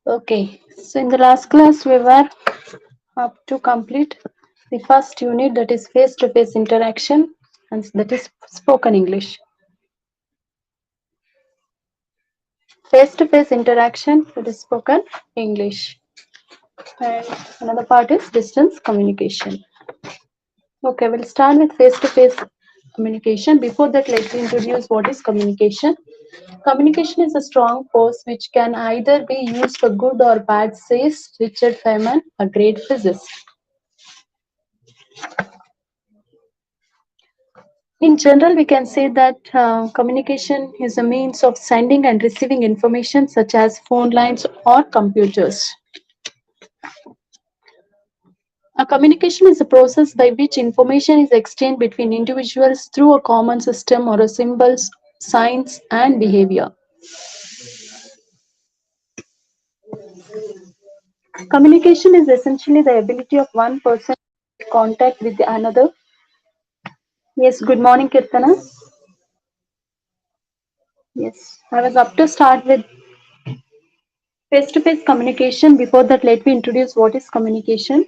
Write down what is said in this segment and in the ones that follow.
Okay, so in the last class we were up to complete the first unit, that is face-to-face interaction, and that is spoken English. Face-to-face interaction, that is spoken English. And another part is distance communication. Okay, we'll start with face-to-face communication. Before that, let me introduce what is communication. Communication is a strong force which can either be used for good or bad, says Richard Feynman, a great physicist. In general, we can say that communication is a means of sending and receiving information such as phone lines or computers. A communication is a process by which information is exchanged between individuals through a common system or a symbols, signs, and behavior. Communication is essentially the ability of one person to contact with another. Yes, good morning, Kirtana. Yes, I was up to start with face-to-face communication. Before that, let me introduce what is communication.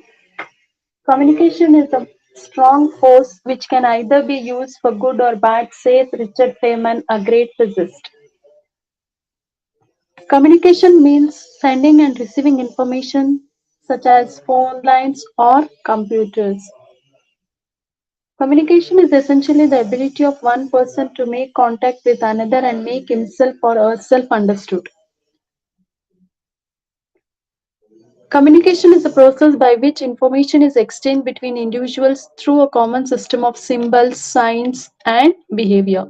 Communication is a strong force which can either be used for good or bad, says Richard Feynman, a great physicist. Communication means sending and receiving information such as phone lines or computers. Communication is essentially the ability of one person to make contact with another and make himself or herself understood. Communication is a process by which information is exchanged between individuals through a common system of symbols, signs, and behavior.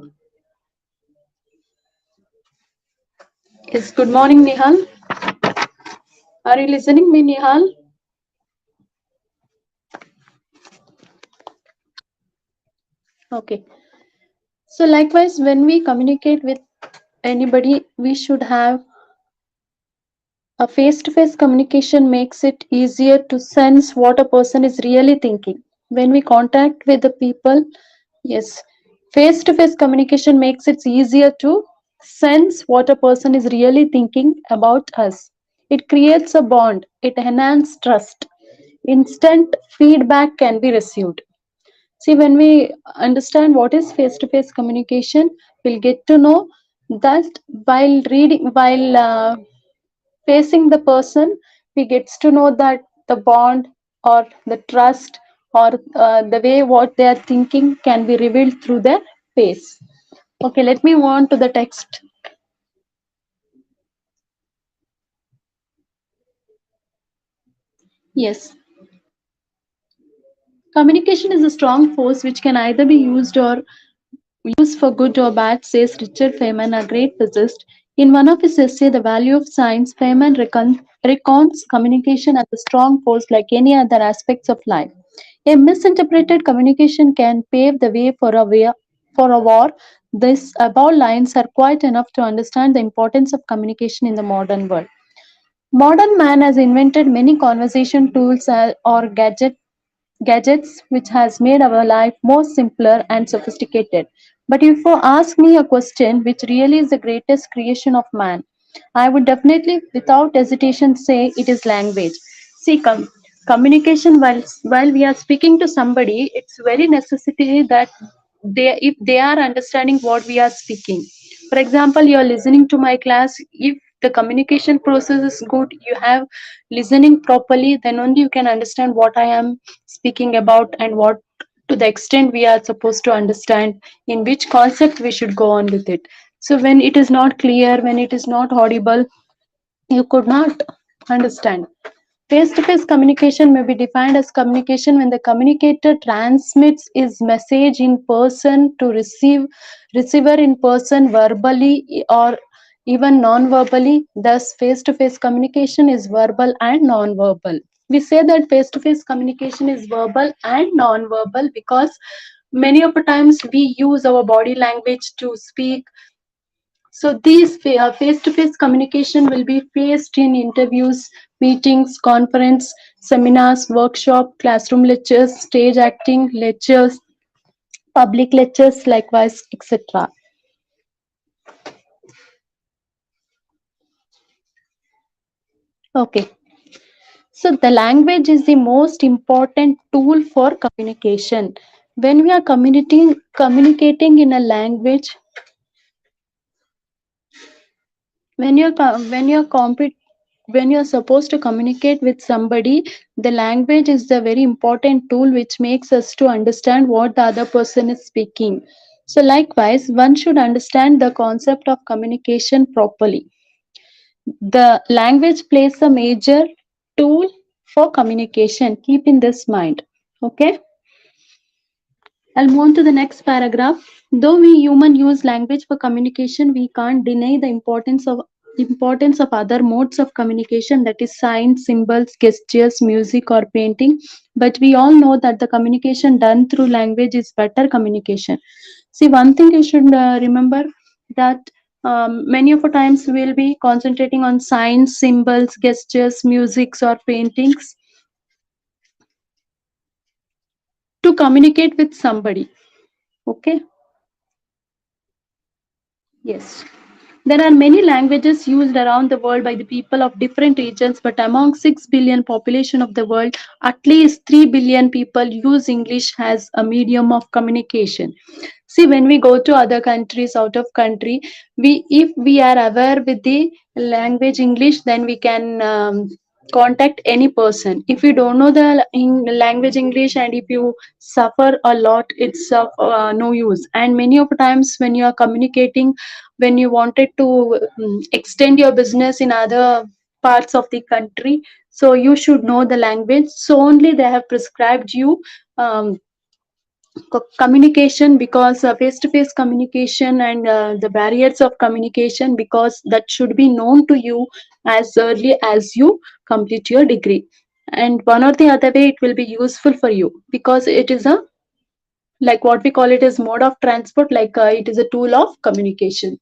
Yes, good morning, Nihal. Are you listening me, Nihal? Okay. So likewise, when we communicate with anybody, we should have a face-to-face communication makes it easier to sense what a person is really thinking. When we contact with the people, yes, face-to-face communication makes it easier to sense what a person is really thinking about us. It creates a bond, it enhances trust. Instant feedback can be received. See, when we understand what is face to face communication, we'll get to know that while facing the person, we gets to know that the bond or the trust or the way what they are thinking can be revealed through their face. Okay, let me move on to the text. Yes. Communication is a strong force which can either be used for good or bad, says Richard Feynman, a great physicist. In one of his essays, The Value of Science, Feynman recounts communication as a strong force like any other aspects of life. A misinterpreted communication can pave the way for a war. These above lines are quite enough to understand the importance of communication in the modern world. Modern man has invented many conversation tools or gadgets which has made our life more simpler and sophisticated. But if you ask me a question which really is the greatest creation of man, I would definitely without hesitation say it is language. See, communication while we are speaking to somebody, it's very necessary that they are understanding what we are speaking. For example, you are listening to my class. If the communication process is good, you have listening properly, then only you can understand what I am speaking about and what to the extent we are supposed to understand in which concept we should go on with it. So when it is not clear, when it is not audible, you could not understand. Face to face communication may be defined as communication when the communicator transmits his message in person to receiver in person verbally or even non-verbally. Thus, face to face communication is verbal and non-verbal. We say that face to face communication is verbal and non-verbal because many of the times we use our body language to speak. So these face-to-face communication will be faced in interviews, meetings, conference, seminars, workshop, classroom lectures, stage acting, lectures, public lectures, likewise, etc. Okay. So the language is the most important tool for communication. When we are communicating in a language, when you're when you're supposed to communicate with somebody, the language is the very important tool which makes us to understand what the other person is speaking. So likewise, one should understand the concept of communication properly. The language plays a major tool for communication. Keep in this mind. Okay. I'll move on to the next paragraph. Though we human use language for communication, we can't deny the importance of other modes of communication, that is signs, symbols, gestures, music or painting. But we all know that the communication done through language is better communication. See, one thing you should remember, that many of the times we'll be concentrating on signs, symbols, gestures, musics or paintings to communicate with somebody. Okay. Yes. There are many languages used around the world by the people of different regions, but among 6 billion population of the world, at least 3 billion people use English as a medium of communication. See, when we go to other countries, out of country, we if we are aware with the language English, then we can contact any person. If you don't know the language English and if you suffer a lot, it's of no use. And many of times when you are communicating, when you wanted to extend your business in other parts of the country, so you should know the language, so only they have prescribed you communication, because face to face communication and the barriers of communication, because that should be known to you as early as you complete your degree, and one or the other way it will be useful for you, because it is a, like what we call it as mode of transport, like it is a tool of communication.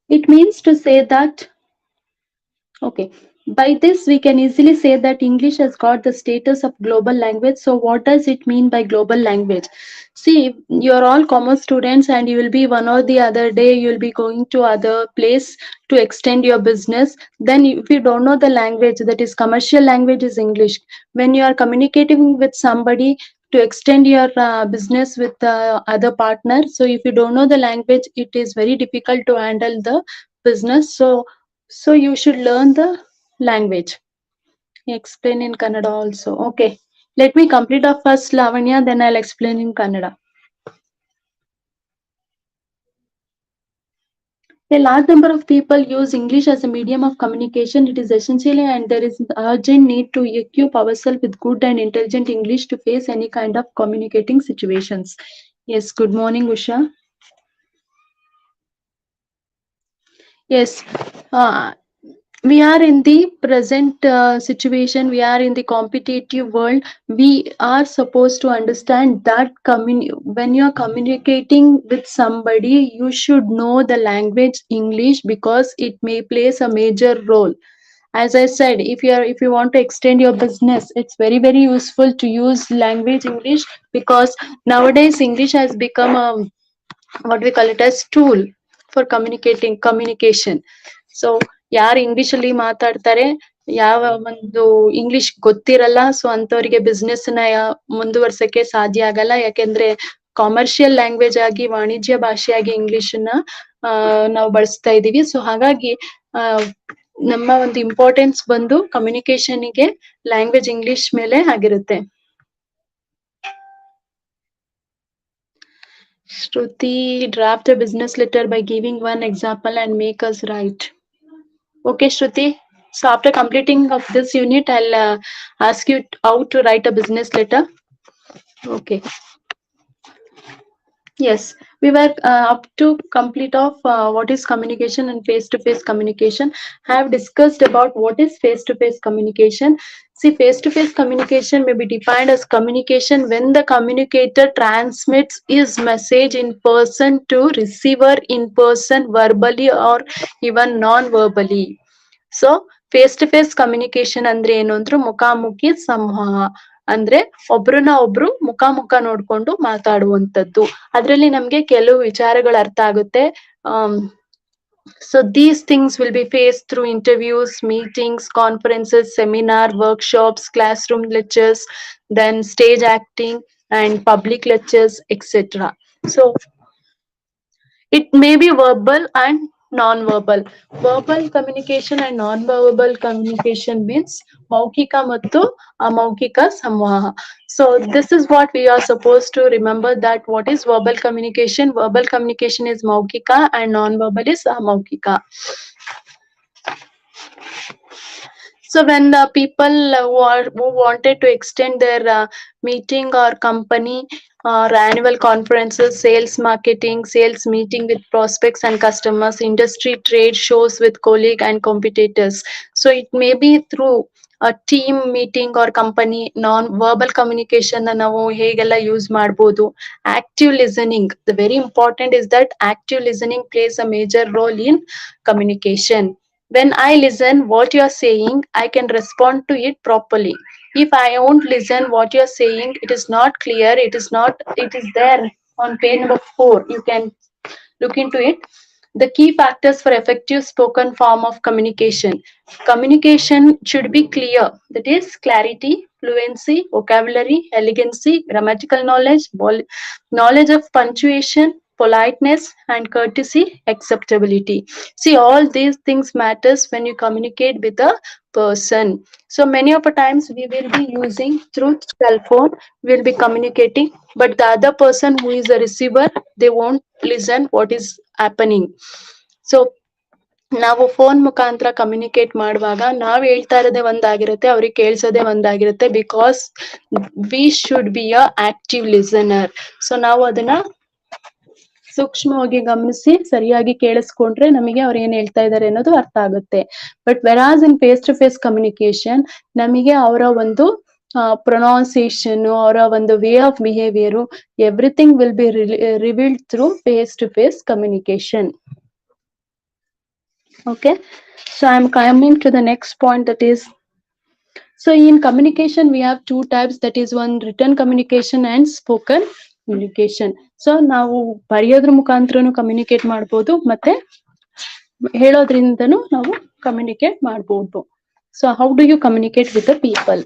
It means to say that, okay, by this we can easily say that English has got the status of global language. So what does it mean by global language? See, you're all commerce students and you will be one or the other day, you'll be going to other place to extend your business. Then if you don't know the language, that is commercial language is English. When you are communicating with somebody to extend your business with other partner, so if you don't know the language, it is very difficult to handle the business. So you should learn the language. Explain in Kannada also. Okay. Let me complete our first Lavanya, then I'll explain in Kannada. A large number of people use English as a medium of communication. It is essentially, and there is an urgent need to equip ourselves with good and intelligent English to face any kind of communicating situations. Yes, good morning, Usha. Yes, uh, we are in the present situation, we are in the competitive world. We are supposed to understand that when you are communicating with somebody, you should know the language English, because it may plays a major role. As I said, if you want to extend your business, it's very very useful to use language English, because nowadays English has become a, what we call it as, tool for communication. So ಯಾರು English ಅಲ್ಲಿ ಮಾತಾಡ್ತಾರೆ, ಯಾವ ಒಂದು English ಗೊತ್ತಿರಲ್ಲ, so ಅಂತವರಿಗೆ business ನ ಮುಂದುವರ್ಸಕ್ಕೆ ಸಾಧ್ಯ ಆಗಲ್ಲ. ಯಾಕೆಂದ್ರೆ ಕಾಮರ್ಷಿಯಲ್ ಲ್ಯಾಂಗ್ವೇಜ್ ಆಗಿ, ವಾಣಿಜ್ಯ ಭಾಷೆಯಾಗಿ ಇಂಗ್ಲಿಷ್ ನ ನಾವು ಬಳಸ್ತಾ ಇದೀವಿ. ಸೊ ಹಾಗಾಗಿ ಆ ನಮ್ಮ ಒಂದು ಇಂಪಾರ್ಟೆನ್ಸ್ ಬಂದು ಕಮ್ಯುನಿಕೇಶನ್ಗೆ ಲ್ಯಾಂಗ್ವೇಜ್ ಇಂಗ್ಲಿಷ್ ಮೇಲೆ ಆಗಿರುತ್ತೆ. Shruti, draft a business letter by giving one example and make us write. Okay, Shruti. So after completing of this unit, I'll ask you how to write a business letter. Okay. Yes, we were up to complete of what is communication and face-to-face communication. I have discussed about what is face-to-face communication. See, face-to-face communication may be defined as communication when the communicator transmits his message in person to receiver in person, verbally or even non-verbally. So, face-to-face communication andre ಏನು ಅಂದ್ರೆ ಮುಖಾಮುಖಿ ಸಂವಹನ ಅಂದ್ರೆ ಒಬ್ರನ್ನ ಒಬ್ರು ಮುಖ ಮುಖ ನೋಡ್ಕೊಂಡು ಮಾತಾಡುವಂತದ್ದು. ಅದ್ರಲ್ಲಿ ನಮ್ಗೆ ಕೆಲವು ವಿಚಾರಗಳು ಅರ್ಥ ಆಗುತ್ತೆ. So these things will be faced through interviews, meetings, conferences, seminar, workshops, classroom lectures, then stage acting and public lectures, etc. So it may be verbal and non-verbal. Verbal communication and non-verbal communication means ಮೌಖಿಕ ಮತ್ತು ಅಮೌಖಿಕ ಸಂವಹನ. So this is what we are supposed to remember, that what is verbal communication. Verbal communication is ಮೌಖಿಕ and non-verbal is ಅಮೌಖಿಕ. So when the people who wanted to extend their meeting or company or annual conferences, sales marketing, sales meeting with prospects and customers, industry trade shows with colleague and competitors. So it may be through a team meeting or company. Non-verbal communication ನಾವು ಹೇಗೆಲ್ಲ use ಮಾಡ್ಬೋದು. Active listening. The very important is that active listening plays a major role in communication. When I listen what you are saying, I can respond to it properly. If I won't listen what you are saying, it is not clear, it is there on page number 4, you can look into it. The key factors for effective spoken form of communication. Communication should be clear, that is clarity, fluency, vocabulary, elegancy, grammatical knowledge, knowledge of punctuation, politeness and courtesy, acceptability. See, all these things matters when you communicate with a person. So many of the times we will be using through cell phone, we'll be communicating, but the other person who is a receiver, they won't listen what is happening. So ನಾವು phone ಮುಖಾಂತರ communicate ಮಾಡುವಾಗ ನಾವ್ ಹೇಳ್ತಾ ಇರೋದೇ ಒಂದಾಗಿರುತ್ತೆ, ಅವ್ರಿಗೆ ಕೇಳಿಸೋದೇ ಒಂದಾಗಿರುತ್ತೆ. Because we should be a active listener. So ನಾವು ಅದನ್ನ ಸೂಕ್ಷ್ಮವಾಗಿ ಗಮನಿಸಿ ಸರಿಯಾಗಿ ಕೇಳಿಸ್ಕೊಂಡ್ರೆ ನಮಗೆ ಅವ್ರು ಏನ್ ಹೇಳ್ತಾ ಇದ್ದಾರೆ ಅನ್ನೋದು ಅರ್ಥ ಆಗುತ್ತೆ. But versus in face to face communication ನಮಗೆ ಅವರ ಒಂದು ಪ್ರೊನೌನ್ಸಿಯೇಷನ್, ಅವರ ಒಂದು way of behaviour, everything will be revealed through face to face communication. Okay, so I'm coming to the next point, that is, so in communication we have two types, that is one written communication and spoken communication. So ನಾವು ಬರೆಯೋದ್ರ ಮುಖಾಂತರನು communicate ಮಾಡ್ಬೋದು, ಮತ್ತೆ ಹೇಳೋದ್ರಿಂದನೂ ನಾವು communicate ಮಾಡ್ಬೋದು. So how do you communicate with the people?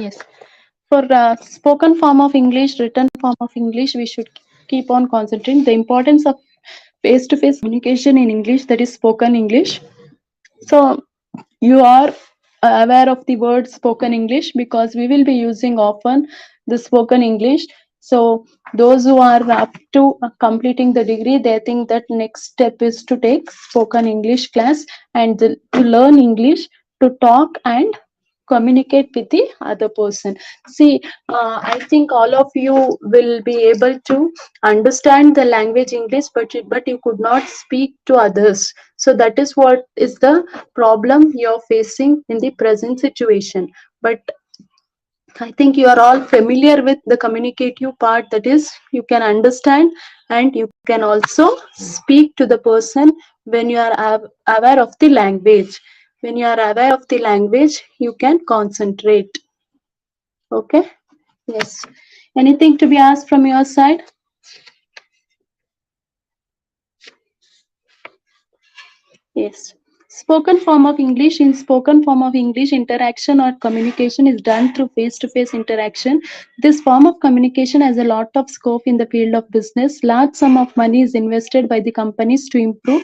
Yes. For spoken form of English, written form of English, we should keep on concentrating the importance of face-to-face communication in English, that is spoken English. So you are aware of the word spoken English because we will be using often the spoken English. So those who are up to completing the degree, they think that next step is to take spoken English class and to learn English, to talk and communicate with the other person. See, I think all of you will be able to understand the language English, but you could not speak to others. So that is what is the problem you're facing in the present situation. But I think you are all familiar with the communicative part, that is you can understand and you can also speak to the person when you are aware of the language. When you are aware of the language, you can concentrate. Okay, yes. Anything to be asked from your side? Yes. Spoken form of English. In spoken form of English, interaction or communication is done through face-to-face interaction. This form of communication has a lot of scope in the field of business. Large sum of money is invested by the companies to improve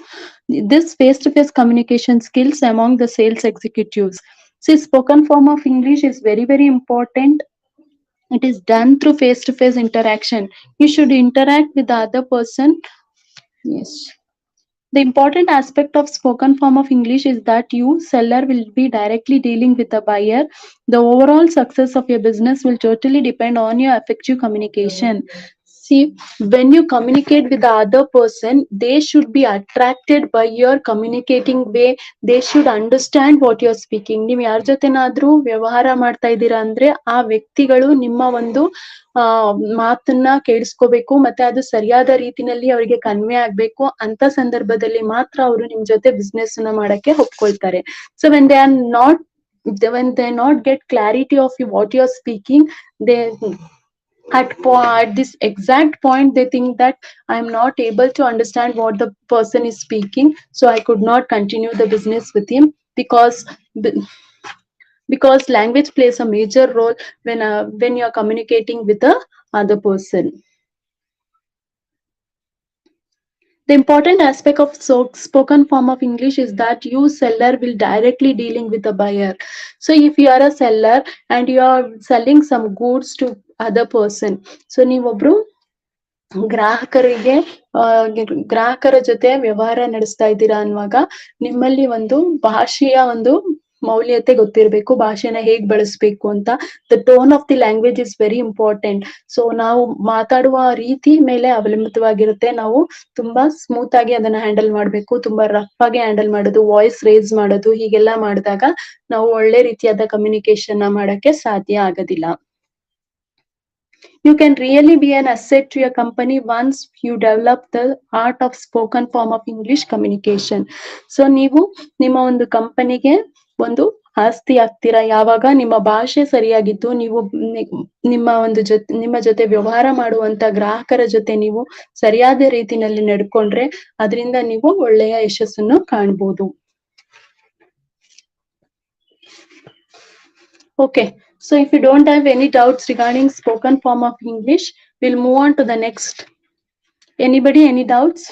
this face-to-face communication skills among the sales executives. See, spoken form of English is very, very important. It is done through face-to-face interaction. You should interact with the other person. Yes. The important aspect of spoken form of English is that you, seller, will be directly dealing with the buyer. The overall success of your business will totally depend on your effective communication. See, when you communicate with the other person, they should be attracted by your communicating way. They should understand what you're speaking. ನೀವು ಯಾರ ಜೊತೆನಾದ್ರೂ ವ್ಯವಹಾರ ಮಾಡ್ತಾ ಇದ್ದೀರಾ ಅಂದ್ರೆ ಆ ವ್ಯಕ್ತಿಗಳು ನಿಮ್ಮ ಒಂದು ಮಾತನ್ನ ಕೇಳಿಸ್ಕೋಬೇಕು, ಮತ್ತೆ ಅದು ಸರಿಯಾದ ರೀತಿನಲ್ಲಿ ಅವರಿಗೆ ಕನ್ವೆ ಆಗ್ಬೇಕು. ಅಂತ ಸಂದರ್ಭದಲ್ಲಿ ಮಾತ್ರ ಅವರು ನಿಮ್ ಜೊತೆ ಬಿಸ್ನೆಸ್ ನ ಮಾಡಕ್ಕೆ ಒಪ್ಕೊಳ್ತಾರೆ. So when they not get clarity of what you're speaking, they at this exact point they think that I'm not able to understand what the person is speaking, so I could not continue the business with him. Because language plays a major role when you're communicating with the other person. The important aspect of spoken form of English is that you seller will directly dealing with the buyer. So if you are a seller and you are selling some goods to other person, so ನೀವೊಬ್ರು ಗ್ರಾಹಕರಿಗೆ ಗ್ರಾಹಕರ ಜೊತೆ ವ್ಯವಹಾರ ನಡೆಸ್ತಾ ಇದ್ದೀರಾ ಅನ್ನುವಾಗ ನಿಮ್ಮಲ್ಲಿ ಒಂದು ಭಾಷೆಯ ಒಂದು ಮೌಲ್ಯತೆ ಗೊತ್ತಿರಬೇಕು, ಭಾಷೆನ ಹೇಗ್ ಬಳಸ್ಬೇಕು ಅಂತ. The tone of the language is very important. So ನಾವು ಮಾತಾಡುವ ರೀತಿ ಮೇಲೆ ಅವಲಂಬಿತವಾಗಿರುತ್ತೆ. ನಾವು ತುಂಬಾ ಸ್ಮೂತ್ ಆಗಿ ಅದನ್ನ ಹ್ಯಾಂಡಲ್ ಮಾಡ್ಬೇಕು, ತುಂಬಾ ರಫ್ ಆಗಿ ಹ್ಯಾಂಡಲ್ ಮಾಡೋದು, ವಾಯ್ಸ್ ರೇಸ್ ಮಾಡೋದು, ಹೀಗೆಲ್ಲ ಮಾಡಿದಾಗ ನಾವು ಒಳ್ಳೆ ರೀತಿಯಾದ ಕಮ್ಯುನಿಕೇಶನ್ ಮಾಡಕ್ಕೆ ಸಾಧ್ಯ ಆಗೋದಿಲ್ಲ. You can really be an asset to your company once you develop the art of spoken form of English communication. So ನೀವು ನಿಮ್ಮ ಒಂದು ಕಂಪನಿಗೆ ಒಂದು ಆಸ್ತಿ ಆಗ್ತೀರಾ ಯಾವಾಗ ನಿಮ್ಮ ಭಾಷೆ ಸರಿಯಾಗಿದ್ದು, ನೀವು ನಿಮ್ಮ ಜೊತೆ ವ್ಯವಹಾರ ಮಾಡುವಂತ ಗ್ರಾಹಕರ ಜೊತೆ ನೀವು ಸರಿಯಾದ ರೀತಿನಲ್ಲಿ ನಡ್ಕೊಂಡ್ರೆ ಅದರಿಂದ ನೀವು ಒಳ್ಳೆಯ ಯಶಸ್ಸನ್ನು ಕಾಣಬಹುದು. Okay, so if you don't have any doubts regarding spoken form of English, we'll move on to the next. Anybody, any doubts?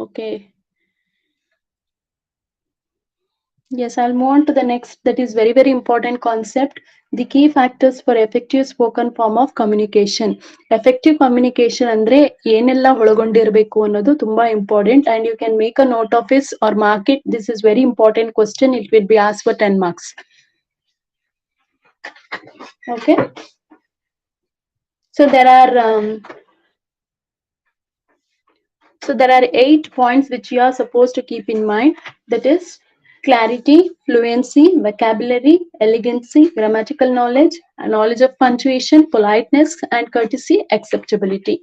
Okay. Yes, I'll move on to the next. That is very, very important concept. The key factors for effective spoken form of communication. Effective communication andre ಏನೆಲ್ಲ ಒಳಗೊಂಡಿರಬೇಕು ಅನ್ನೋದು ತುಂಬಾ important, and you can make a note of it or mark it. This is very important question. It will be asked for 10 marks. Okay. So there are 8 points which you are supposed to keep in mind. That is clarity, fluency, vocabulary, elegancy, grammatical knowledge, knowledge of punctuation, politeness, and courtesy, acceptability.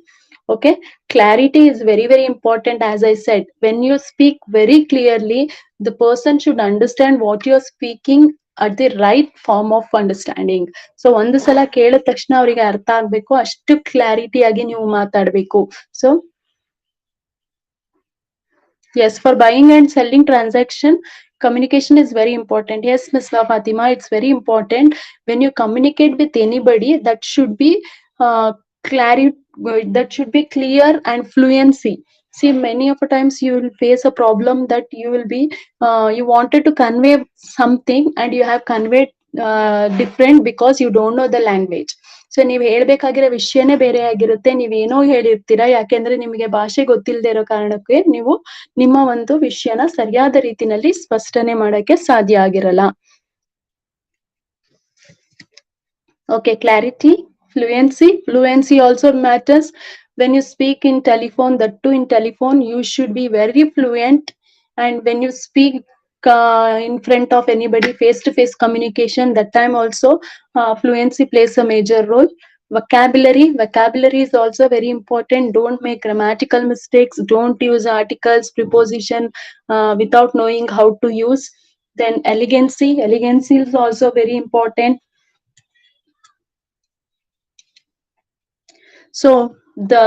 Okay, clarity is very, very important. As I said, when you speak very clearly, the person should understand what you're speaking at the right form of understanding. So ಒಂದು ಸಲ ಕೇಳಿದ ತಕ್ಷಣ ಅವರಿಗೆ ಅರ್ಥ ಆಗ್ಬೇಕು, ಅಷ್ಟು clarity ಆಗಿ ನೀವು ಮಾತಾಡ್ಬೇಕು. So yes, for buying and selling transaction, communication is very important. Yes, Ms. Fatima, it's very important. When you communicate with anybody, that should be that should be clear and fluency. See, many of the times you will face a problem that you will be you wanted to convey something and you have conveyed different because you don't know the language. So ನೀವ್ ಹೇಳ್ಬೇಕಾಗಿರೋ ವಿಷಯನೇ ಬೇರೆ ಆಗಿರುತ್ತೆ, ನೀವೇನೋ ಹೇಳಿರ್ತೀರಾ. ಯಾಕೆಂದ್ರೆ ನಿಮಗೆ ಭಾಷೆ ಗೊತ್ತಿಲ್ಲದೆ ಇರೋ ಕಾರಣಕ್ಕೆ ನೀವು ನಿಮ್ಮ ಒಂದು ವಿಷಯನ ಸರಿಯಾದ ರೀತಿನಲ್ಲಿ ಸ್ಪಷ್ಟನೆ ಮಾಡಕ್ಕೆ ಸಾಧ್ಯ ಆಗಿರಲ್ಲ. Okay, clarity, fluency also matters. When you speak in telephone, that too in telephone, you should be very fluent. And when you speak in front of anybody, face-to-face communication, that time also fluency plays a major role. Vocabulary is also very important. Don't make grammatical mistakes. Don't use articles, preposition without knowing how to use. Then elegancy is also very important. So the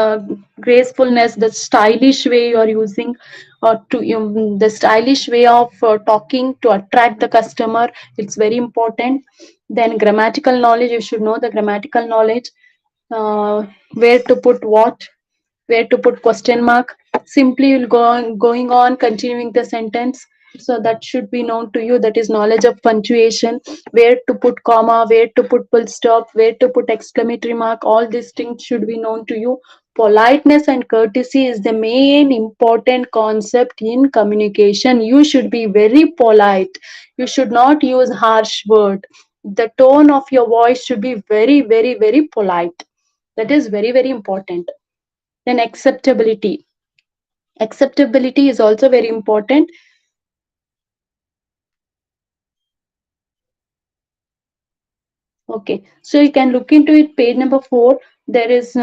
gracefulness, the stylish way you are using, or the stylish way of talking to attract the customer, it's very important. Then grammatical knowledge, you should know the grammatical knowledge, where to put what, where to put question mark. Simply you'll going on continuing the sentence, so that should be known to you. That is knowledge of punctuation, where to put comma, where to put full stop, where to put exclamatory mark. All these things should be known to you. Politeness and courtesy is the main important concept in communication. You should be very polite. You should not use harsh word. The tone of your voice should be very, very, very polite. That is very, very important. Then acceptability. Acceptability is also very important. Okay, so you can look into it, page number 4. There is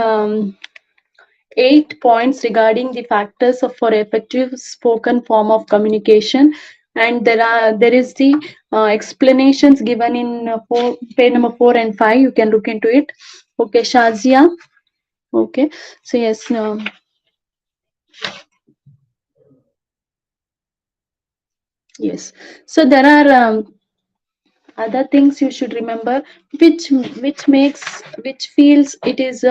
8 points regarding the factors of for effective spoken form of communication, and there is the explanations given in page number 4 and 5. You can look into it. Okay, Shazia. Okay, so yes, yes. So there are other things you should remember, which which feels it is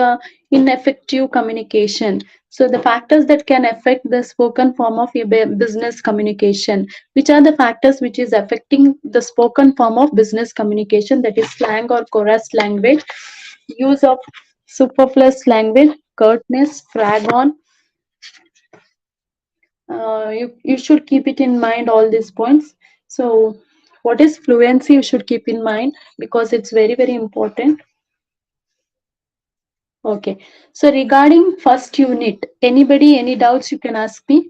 ineffective communication. So the factors that can affect the spoken form of a business communication, which are the factors which is affecting the spoken form of business communication, that is slang or chorus language, use of superfluous language, curtness, frag on. You should keep it in mind, all these points. So what is fluency, you should keep in mind, because it's very, very important. Okay, so regarding first unit, anybody any doubts, you can ask me.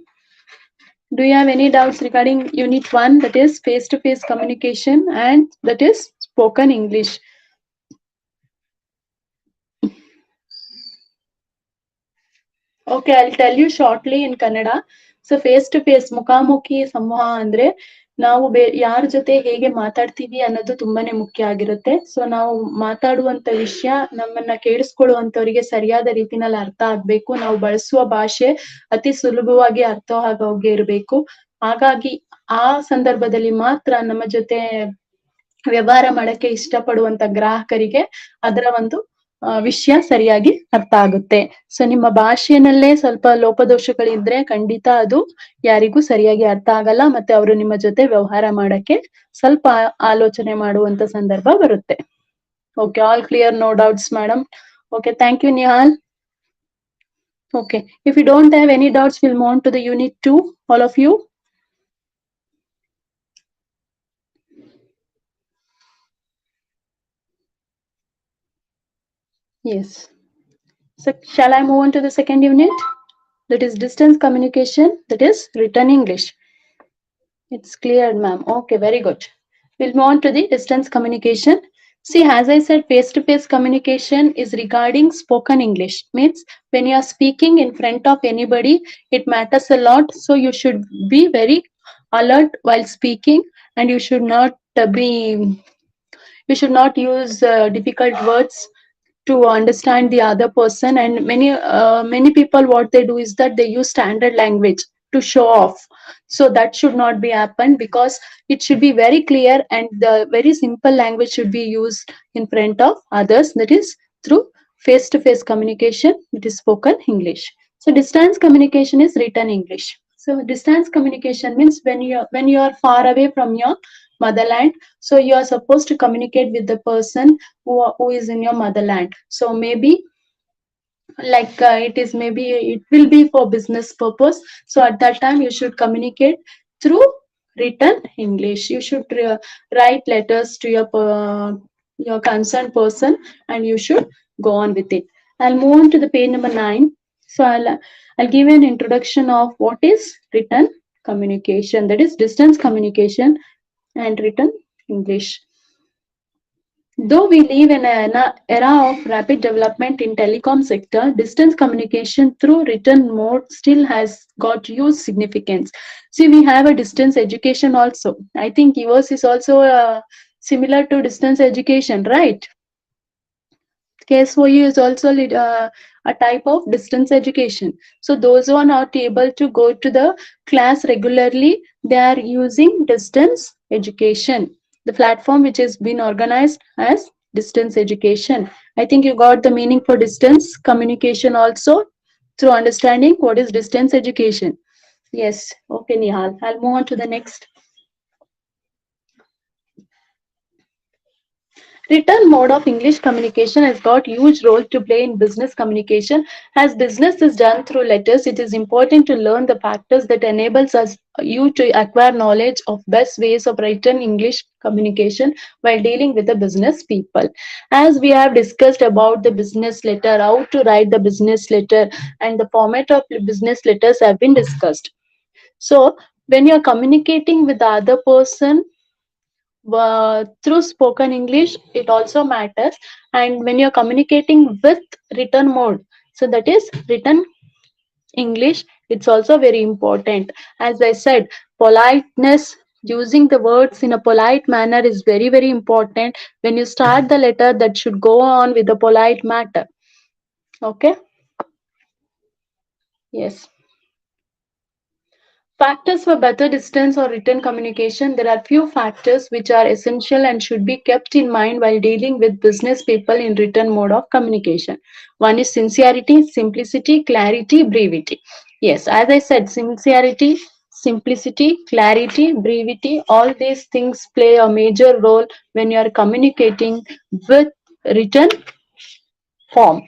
Do you have any doubts regarding unit 1, that is face to face communication, and that is spoken English? Okay, I'll tell you shortly in Kannada. So face to face ಮುಖಾಮುಖಿ ಸಂವಹನ ಅಂದ್ರೆ ನಾವು ಯಾರ ಜೊತೆ ಹೇಗೆ ಮಾತಾಡ್ತೀವಿ ಅನ್ನೋದು ತುಂಬಾನೇ ಮುಖ್ಯ ಆಗಿರುತ್ತೆ. ಸೊ ನಾವು ಮಾತಾಡುವಂತ ವಿಷಯ ನಮ್ಮನ್ನ ಕೇಳಿಸ್ಕೊಳ್ಳುವಂತವರಿಗೆ ಸರಿಯಾದ ರೀತಿನಲ್ಲಿ ಅರ್ಥ ಆಗ್ಬೇಕು. ನಾವು ಬಳಸುವ ಭಾಷೆ ಅತಿ ಸುಲಭವಾಗಿ ಅರ್ಥ ಆಗೋಗೆ ಇರಬೇಕು. ಹಾಗಾಗಿ ಆ ಸಂದರ್ಭದಲ್ಲಿ ಮಾತ್ರ ನಮ್ಮ ಜೊತೆ ವ್ಯವಹಾರ ಮಾಡಕ್ಕೆ ಇಷ್ಟಪಡುವಂತ ಗ್ರಾಹಕರಿಗೆ ಅದರ ಒಂದು ವಿಷಯ ಸರಿಯಾಗಿ ಅರ್ಥ ಆಗುತ್ತೆ. ಸೊ ನಿಮ್ಮ ಭಾಷೆನಲ್ಲೇ ಸ್ವಲ್ಪ ಲೋಪದೋಷಗಳಿದ್ರೆ ಖಂಡಿತ ಅದು ಯಾರಿಗೂ ಸರಿಯಾಗಿ ಅರ್ಥ ಆಗಲ್ಲ, ಮತ್ತೆ ಅವರು ನಿಮ್ಮ ಜೊತೆ ವ್ಯವಹಾರ ಮಾಡಕ್ಕೆ ಸ್ವಲ್ಪ ಆಲೋಚನೆ ಮಾಡುವಂತ ಸಂದರ್ಭ ಬರುತ್ತೆ. Okay, all clear, no doubts, madam. Okay, thank you, Nihal. Okay, if you don't have any doubts, we'll move on to the unit 2, all of you. Yes. So shall I move on to the second unit? That is distance communication, that is written English. It's clear, ma'am. Okay, very good. We'll move on to the distance communication. See, as I said, face-to-face communication is regarding spoken English. Means when you are speaking in front of anybody, it matters a lot. So you should be very alert while speaking, and you should not use difficult words to understand the other person. And many people, what they do is that they use standard language to show off. So that should not be happen, because it should be very clear, and the very simple language should be used in front of others, that is through face to face communication, it is spoken English. So distance communication is written English. So distance communication means when you are far away from your motherland, so you are supposed to communicate with the person who is in your motherland. So maybe like it will be for business purpose. So at that time you should communicate through written English. You should write letters to your concerned person, and you should go on with it. I'll move on to the page number 9. So I'll give you an introduction of what is written communication, that is distance communication and written English. Though we live in an era of rapid development in telecom sector, distance communication through written mode still has got huge significance. See, we have a distance education also. I think yours is also similar to distance education, right? KSOU is also a type of distance education. So those who are not able to go to the class regularly, they are using distance education, the platform which has been organized as distance education. I think you got the meaning for distance communication also through understanding what is distance education. Yes. Okay, Nihal. I'll move on to the next. Written mode of English communication has got huge role to play in business communication. As business is done through letters, it is important to learn the factors that enables us you to acquire knowledge of best ways of written English communication while dealing with the business people. As we have discussed about the business letter, how to write the business letter, and the format of business letters have been discussed. So when you're communicating with the other person through spoken English, it also matters. And when you're communicating with written mode, so that is written English, it's also very important. As I said, politeness, using the words in a polite manner is very, very important. When you start the letter, that should go on with a polite matter. Okay? Yes. Factors for better distance or written communication. There are few factors which are essential and should be kept in mind while dealing with business people in written mode of communication. One is sincerity, simplicity, clarity, brevity. Yes, as I said, sincerity, simplicity, clarity, brevity, all these things play a major role when you are communicating with written form.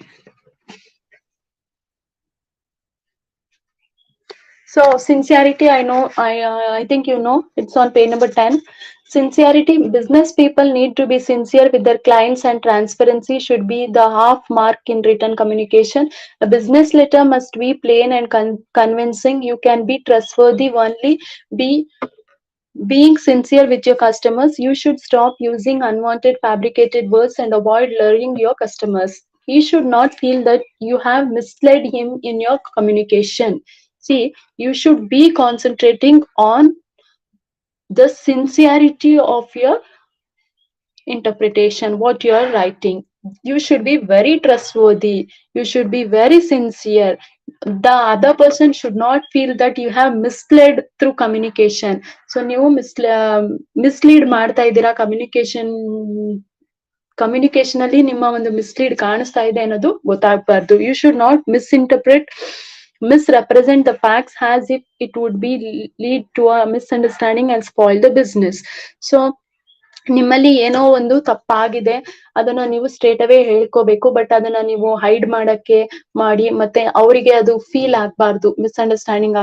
So sincerity, I think you know, it's on page number 10. Sincerity, business people need to be sincere with their clients and transparency should be the half mark in written communication. A business letter must be plain and convincing. You can be trustworthy only be being sincere with your customers. You should stop using unwanted fabricated words and avoid luring your customers. He should not feel that you have misled him in your communication. See, you should be concentrating on the sincerity of your interpretation, what you are writing. You should be very trustworthy. You should be very sincere. The other person should not feel that you have misled through communication. So ನೀವು mislead ಮಾಡ್ತಾ ಇದ್ದೀರಾ communication ಅಲ್ಲಿ ನಿಮ್ಮ ಒಂದು mislead ಕಾಣಿಸ್ತಾ ಇದೆ ಅನ್ನೋದು ಗೊತ್ತಾಗಬಾರ್ದು. You should not misinterpret misrepresent the facts as if it would be lead to a misunderstanding and spoil the business. So ನಿಮ್ಮಲ್ಲಿ ಏನೋ ಒಂದು ತಪ್ಪಾಗಿದೆ, ಅದನ್ನ ನೀವು ಸ್ಟ್ರೇಟ್ ಅವೇ ಹೇಳ್ಕೋಬೇಕು. ಬಟ್ ಅದನ್ನ ನೀವು ಹೈಡ್ ಮಾಡಕ್ಕೆ ಮಾಡಿ ಮತ್ತೆ ಅವರಿಗೆ ಅದು ಫೀಲ್ ಆಗ್ಬಾರ್ದು, ಮಿಸ್ಅಂಡರ್ಸ್ಟ್ಯಾಂಡಿಂಗ್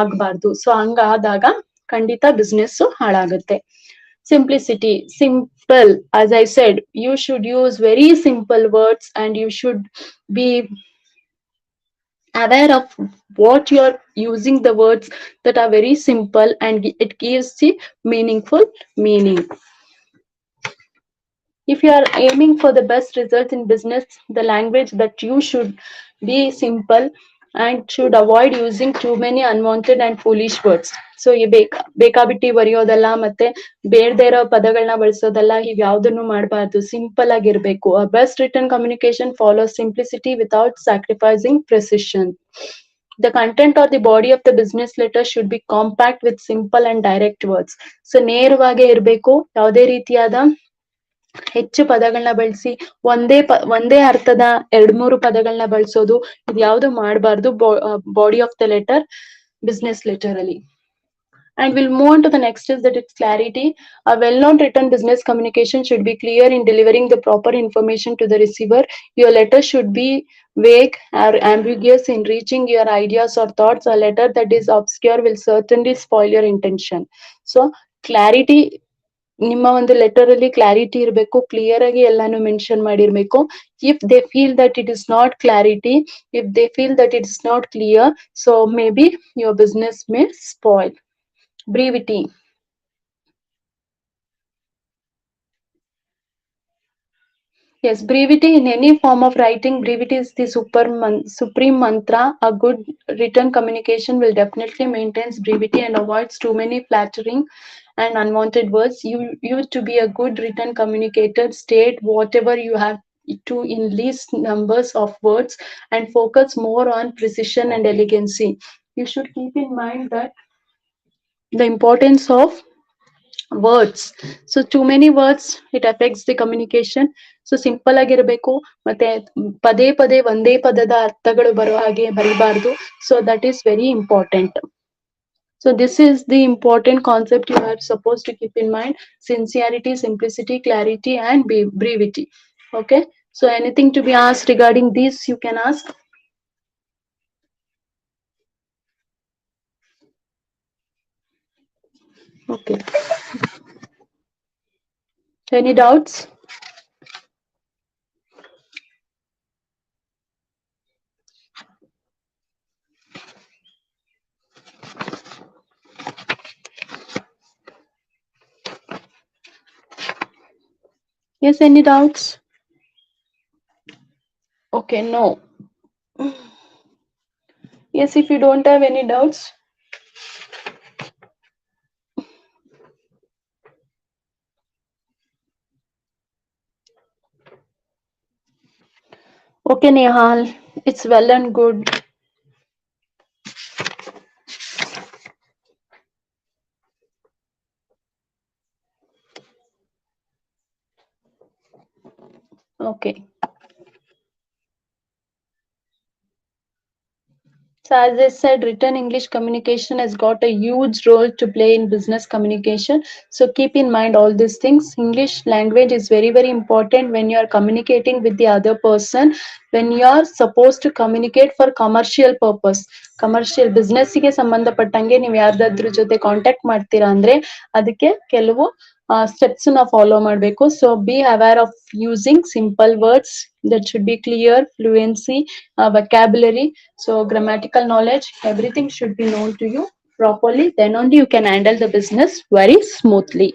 ಆಗ್ಬಾರ್ದು. ಸೊ ಹಂಗಾದಾಗ ಖಂಡಿತ ಬಿಸ್ನೆಸ್ ಹಾಳಾಗುತ್ತೆ. Simplicity, simple. As I said, you should use very simple words and you should be aware of what you're using, the words that are very simple and it gives the meaningful meaning. If you are aiming for the best results in business, the language that you should be simple and should avoid using too many unwanted and foolish words. So ಈ ಬೇಕಾಬಿಟ್ಟಿ ಬರೆಯೋದಲ್ಲ ಮತ್ತೆ ಬೇಡದೇ ಇರೋ ಪದಗಳನ್ನ ಬಳಸೋದಲ್ಲ, ಇವ್ ಯಾವ್ದನ್ನು ಮಾಡಬಾರ್ದು. Simple ಆಗಿರ್ಬೇಕು. A best written communication follows simplicity without sacrificing precision. The content or the body of the business letter should be compact with simple and direct words. So ನೇರವಾಗೇ ಇರ್ಬೇಕು, ಯಾವುದೇ ರೀತಿಯಾದ ಹೆಚ್ಚು ಪದಗಳನ್ನ ಬಳಸಿ ಒಂದೇ ಅರ್ಥದ ಮೂರು ಪದಗಳನ್ನ ಬಳಸೋದು ಇದು ಯಾವುದು ಮಾಡಬಾರ್ದು body of the letter business letter ಅಲ್ಲಿ. And we'll move on to the next is that it's clarity. A well-known written business communication should be clear in delivering the proper information to the receiver. Your letter should be vague or ambiguous in reaching your ideas or thoughts. A letter that is obscure will certainly spoil your intention. So clarity, ನಿಮ್ಮ ಒಂದು letter ಅಲ್ಲಿ clarity ಇರಬೇಕು, clear ಆಗಿ ಎಲ್ಲಾನು mention ಮಾಡಿರ್ಬೇಕು. If they feel that it is not clarity, if they feel that it is not clear, so maybe your business may spoil. Brevity. Yes, brevity in any form of writing, brevity is the supreme mantra. A good written communication will definitely maintain brevity and avoids too many flattering and unwanted words. You to be a good written communicator, state whatever you have to in least numbers of words and focus more on precision and elegancy. You should keep in mind that the importance of words. So too many words, it affects the communication. So simple ಆಗಿರ್ಬೇಕು ಮತ್ತೆ ಪದೇ ಪದೇ ಒಂದೇ ಪದದ ಅರ್ಥಗಳು ಬರೋ ಹಾಗೆ ಬರಿಬಾರ್ದು. So that is very important. So this is the important concept you are supposed to keep in mind: sincerity, simplicity, clarity, and brevity. Okay. So anything to be asked regarding this, you can ask. Okay. Any doubts? Yes, any doubts? Okay, no. Yes, if you don't have any doubts. Okay, Nehal, it's well and good. Okay. So as I said, written English communication has got a huge role to play in business communication. So keep in mind all these things. English language is very, very important when you are communicating with the other person, when you are supposed to communicate for commercial purpose. Commercial ಬಿಸ್ನೆಸ್ಸಿಗೆ ಸಂಬಂಧಪಟ್ಟಂಗೆ ನೀವು ಯಾರ್ದಾದ್ರ ಜೊತೆ contact ಮಾಡ್ತೀರಾ ಅಂದ್ರೆ ಅದಕ್ಕೆ ಕೆಲವು steps ನ follow ಮಾಡಬೇಕು. So be aware of using simple words that should be clear, fluency, vocabulary, so grammatical knowledge, everything should be known to you properly. Then only you can handle the business very smoothly.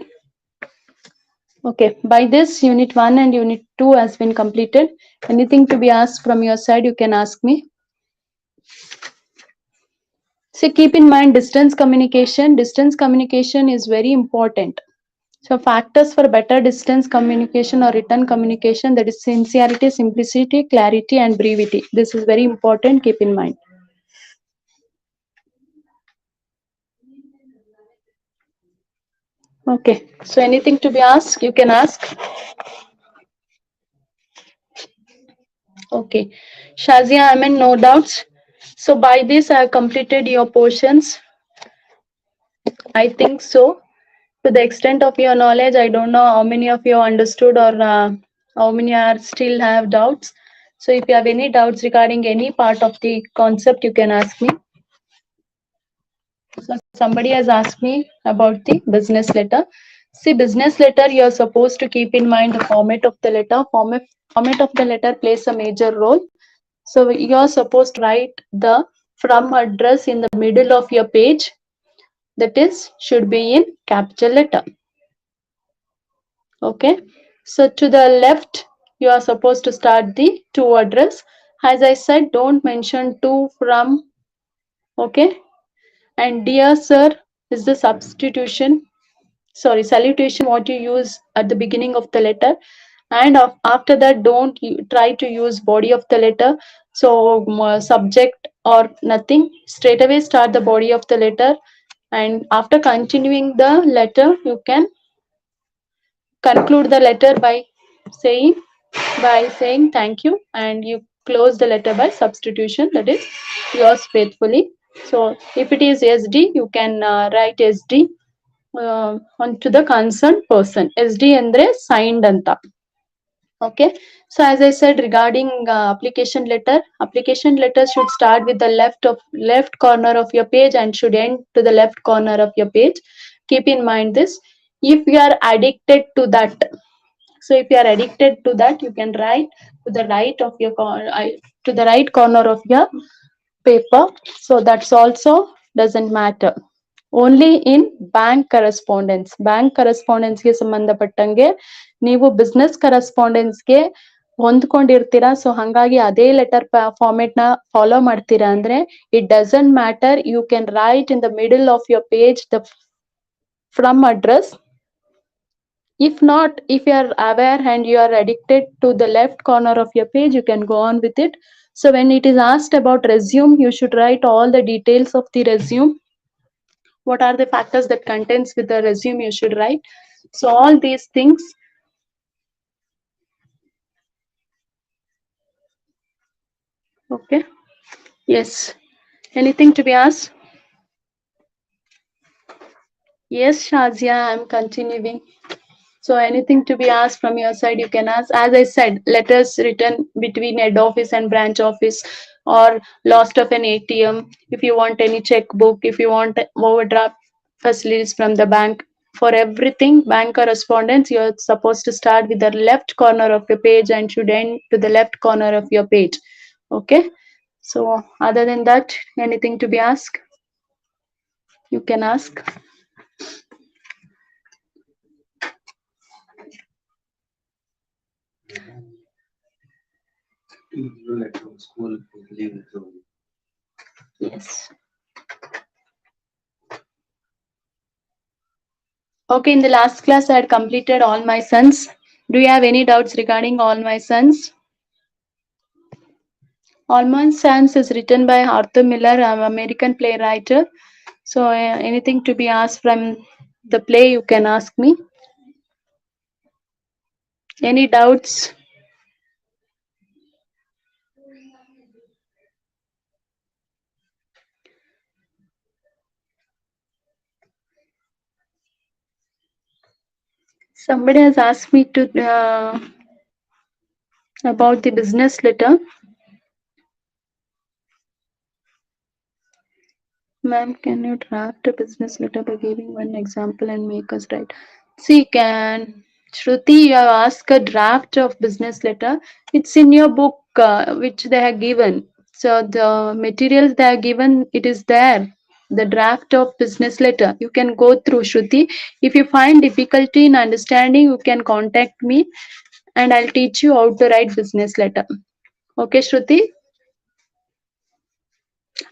Okay, by this unit 1 and unit 2 has been completed. Anything to be asked from your side, you can ask me. So keep in mind distance communication is very important. So factors for better distance communication or written communication, that is sincerity, simplicity, clarity, and brevity. This is very important. Keep in mind. Okay. So anything to be asked, you can ask. Okay. Shazia, I mean, no doubts. So by this, I have completed your portions. I think so. To the extent of your knowledge, I don't know how many of you understood or how many are still have doubts. So if you have any doubts regarding any part of the concept, you can ask me. So somebody has asked me about the business letter. See, business letter, you're supposed to keep in mind the format of the letter. Format of the letter plays a major role. So you're supposed to write the from address in the middle of your page. That is, should be in capital letter. Okay. So to the left, you are supposed to start the to address. As I said, don't mention to, from. Okay. And dear sir is the substitution, sorry, salutation what you use at the beginning of the letter. And after that, don't try to use body of the letter. So subject or nothing, straight away start the body of the letter. And after continuing the letter, you can conclude the letter saying saying thank you, and you close the letter by substitution, that is yours faithfully. So if it is SD, you can write SD onto the concerned person. SD andre signed anta. Okay. So as I said regarding application letter should start with the left corner of your page and should end to the left corner of your page. Keep in mind this. If you are addicted to that, so if you are addicted to that, you can write to the right of your to the right corner of your paper. So that's also doesn't matter. Only in bank ಕರೆಸ್ಪಾಂಡೆನ್ಸ್ಗೆ ಸಂಬಂಧಪಟ್ಟಂಗೆ ನೀವು business ಕರೆಸ್ಪಾಂಡೆನ್ಸ್ಗೆ ಹೊಂದ್ಕೊಂಡಿರ್ತೀರಾ. So ಹಂಗಾಗಿ ಅದೇ letter format ನ follow ಮಾಡ್ತೀರಾ ಅಂದ್ರೆ it doesn't matter. You can write in the middle of your page the from address. If not, if you are aware and you are addicted to the left corner of your page, you can go on with it. So when it is asked about resume, you should write all the details of the resume. What are the factors that contains with the resume, you should write. So all these things. Okay. Yes. Anything to be asked? Yes, Shazia, I'm continuing. So anything to be asked from your side, you can ask. As I said, letters written between head office and branch office, or lost of an ATM. If you want any checkbook, if you want overdraft facilities from the bank, for everything, bank correspondence, you're supposed to start with the left corner of your page and should end to the left corner of your page. Okay. So other than that, anything to be asked, you can ask. Yes. Okay, in the last class, I had completed All My Sons. Do you have any doubts regarding All My Sons? All My Sons is written by Arthur Miller, an American playwright. So, anything to be asked from the play, you can ask me. Any doubts? Somebody has asked me to about the business letter. Ma'am, can you draft a business letter by giving one example and make us write? See, can Shruti, you have asked a draft of business letter. It's in your book which they have given. So the materials they have given, it is there. The draft of business letter. You can go through, Shruti. If you find difficulty in understanding, you can contact me and I'll teach you how to write business letter. Okay, Shruti?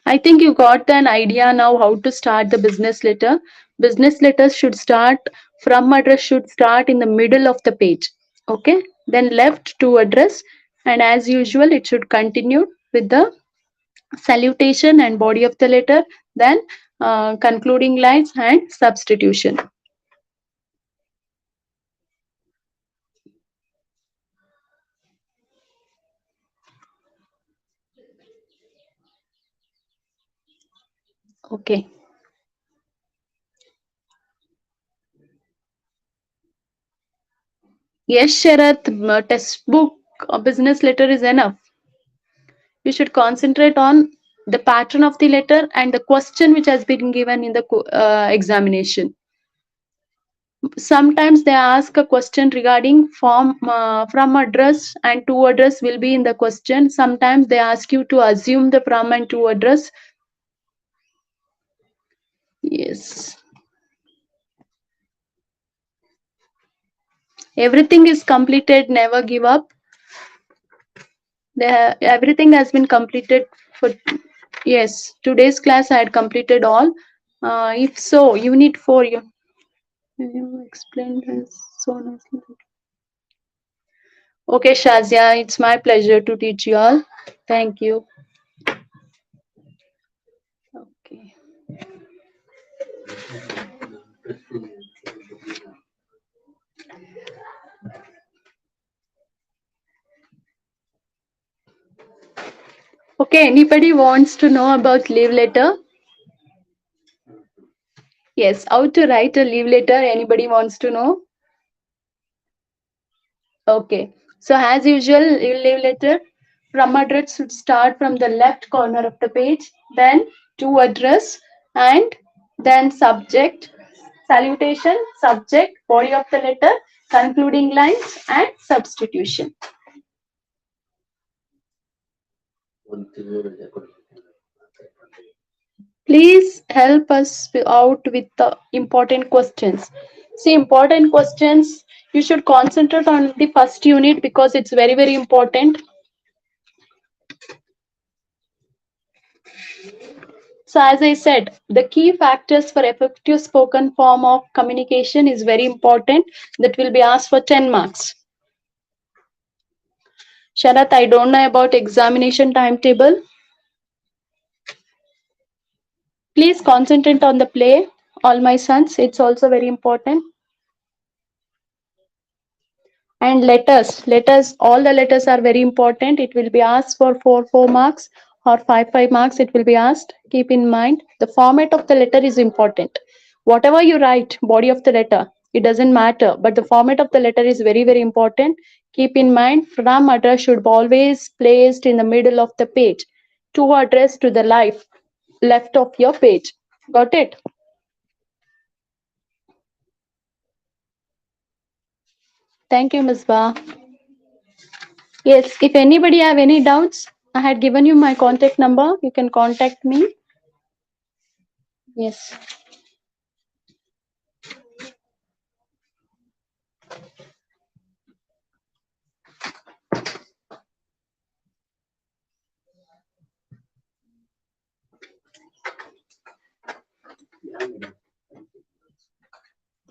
I think you got an idea now how to start the business letter. Business letters should start from address should start in the middle of the page. Okay, then left to address, and as usual, it should continue with the salutation and body of the letter, then concluding lines and substitution. Okay. Yes, Sharath, textbook business letter is enough. You should concentrate on the pattern of the letter and the question which has been given in the examination. Sometimes they ask a question regarding from address and to address will be in the question. Sometimes they ask you to assume the from and to address. Yes, everything is completed, never give up. Everything has been completed for, yes, today's class I had completed all. If so, unit 4, you explained this so nicely. Okay, Shazia, it's my pleasure to teach you all. Thank you. Okay. Okay, anybody wants to know about leave letter? Yes, how to write a leave letter? Anybody wants to know? Okay, so as usual, leave letter from address should start from the left corner of the page, then to address, and then subject, salutation, subject, body of the letter, concluding lines, and substitution. Please help us out with the important questions. See, important questions, you should concentrate on the first unit because it's very, very important. So, as I said, the key factors for effective spoken form of communication is very important. That will be asked for 10 marks. Sharath, I don't know about examination timetable. Please concentrate on the play, All My Sons. It's also very important. And letters, all the letters are very important. It will be asked for 4 marks or 5 marks. It will be asked. Keep in mind the format of the letter is important. whatever you write, body of the letter, it doesn't matter, but the format of the letter is very, very important. Keep in mind, from address should be always placed in the middle of the page. To address to the left of your page. Got it? Thank you, Ms. Ba. Yes, if anybody have any doubts, I had given you my contact number. You can contact me. Yes.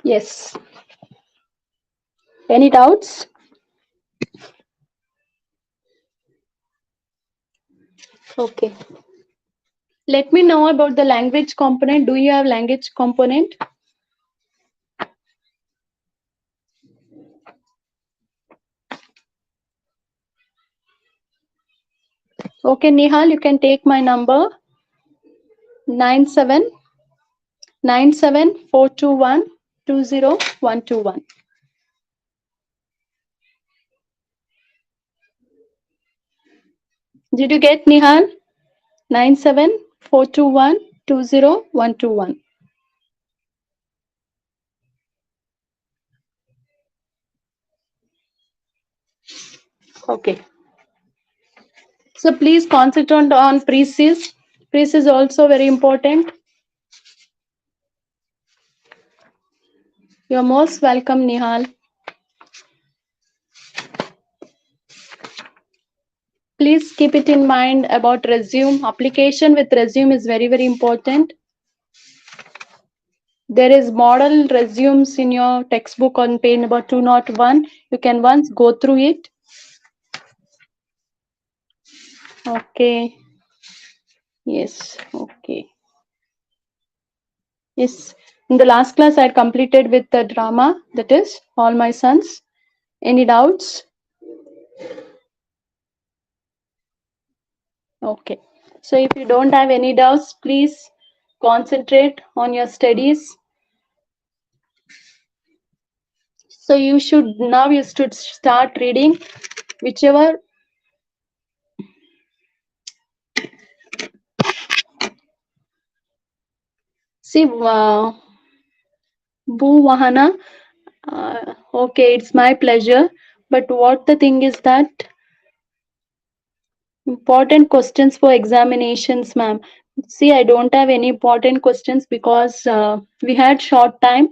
Yes. Any doubts? Okay. Let me know about the language component. Do you have language component? Okay, Nihal, you can take my number 979742120121. Did you get, Nihal? 9742120121. Okay. So please concentrate on pre-sys. Pre-sys is also very important. You're most welcome, Nihal. Please keep it in mind about resume. Application with resume is very, very important. There is model resumes in your textbook on page number 201. You can once go through it. Okay. Yes. Okay. Yes. In the last class, I had completed with the drama, that is All My Sons. Any doubts? Okay. So if you don't have any doubts, please concentrate on your studies. So you should start reading whichever. See, Bhu Wahana, okay, it's my pleasure. But what the thing is that important questions for examinations, ma'am. See, I don't have any important questions because we had short time.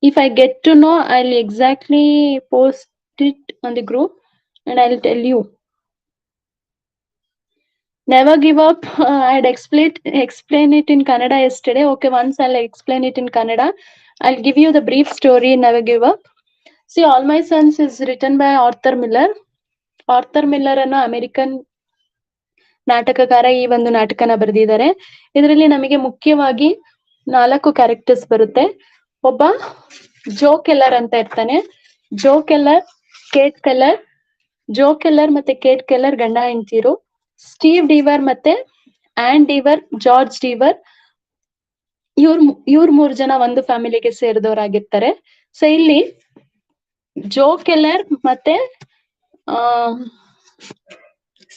If I get to know, I'll exactly post it on the group and I'll tell you. Never give up. I'd explain it in Kannada yesterday. Okay, once I'll explain it in Kannada. I'll give you the brief story. Never give up. See, All My Sons is written by Arthur Miller. Arthur Miller ಅನ್ನೋ American ನಾಟಕಕಾರ ಈ ಒಂದು ನಾಟಕನ ಬರೆದಿದ್ದಾರೆ. ಇದರಲ್ಲಿ ನಮಗೆ ಮುಖ್ಯವಾಗಿ 4 characters ಬರುತ್ತೆ. ಒಬ್ಬ ಜೋ Keller ಅಂತ ಇರ್ತಾನೆ. ಜೋ ಕೆಲ್ಲರ್, ಕೇಟ್ ಕೆಲ್ಲರ್. ಜೋ ಕೆಲ್ಲರ್ ಮತ್ತೆ ಕೇಟ್ ಕೆಲ್ಲರ್ ಗಂಡ ಹೆಂಡ್ತಿರು. ಸ್ಟೀವ್ ಡೀವರ್ ಮತ್ತೆ ಆನ್ ಡೀವರ್, ಜಾರ್ಜ್ ಡೀವರ್, ಇವ್ರ 3 ಜನ ಒಂದು ಫ್ಯಾಮಿಲಿಗೆ ಸೇರಿದವರಾಗಿರ್ತಾರೆ. ಸೊ ಇಲ್ಲಿ ಜೋ ಕೆಲ್ಲರ್ ಮತ್ತೆ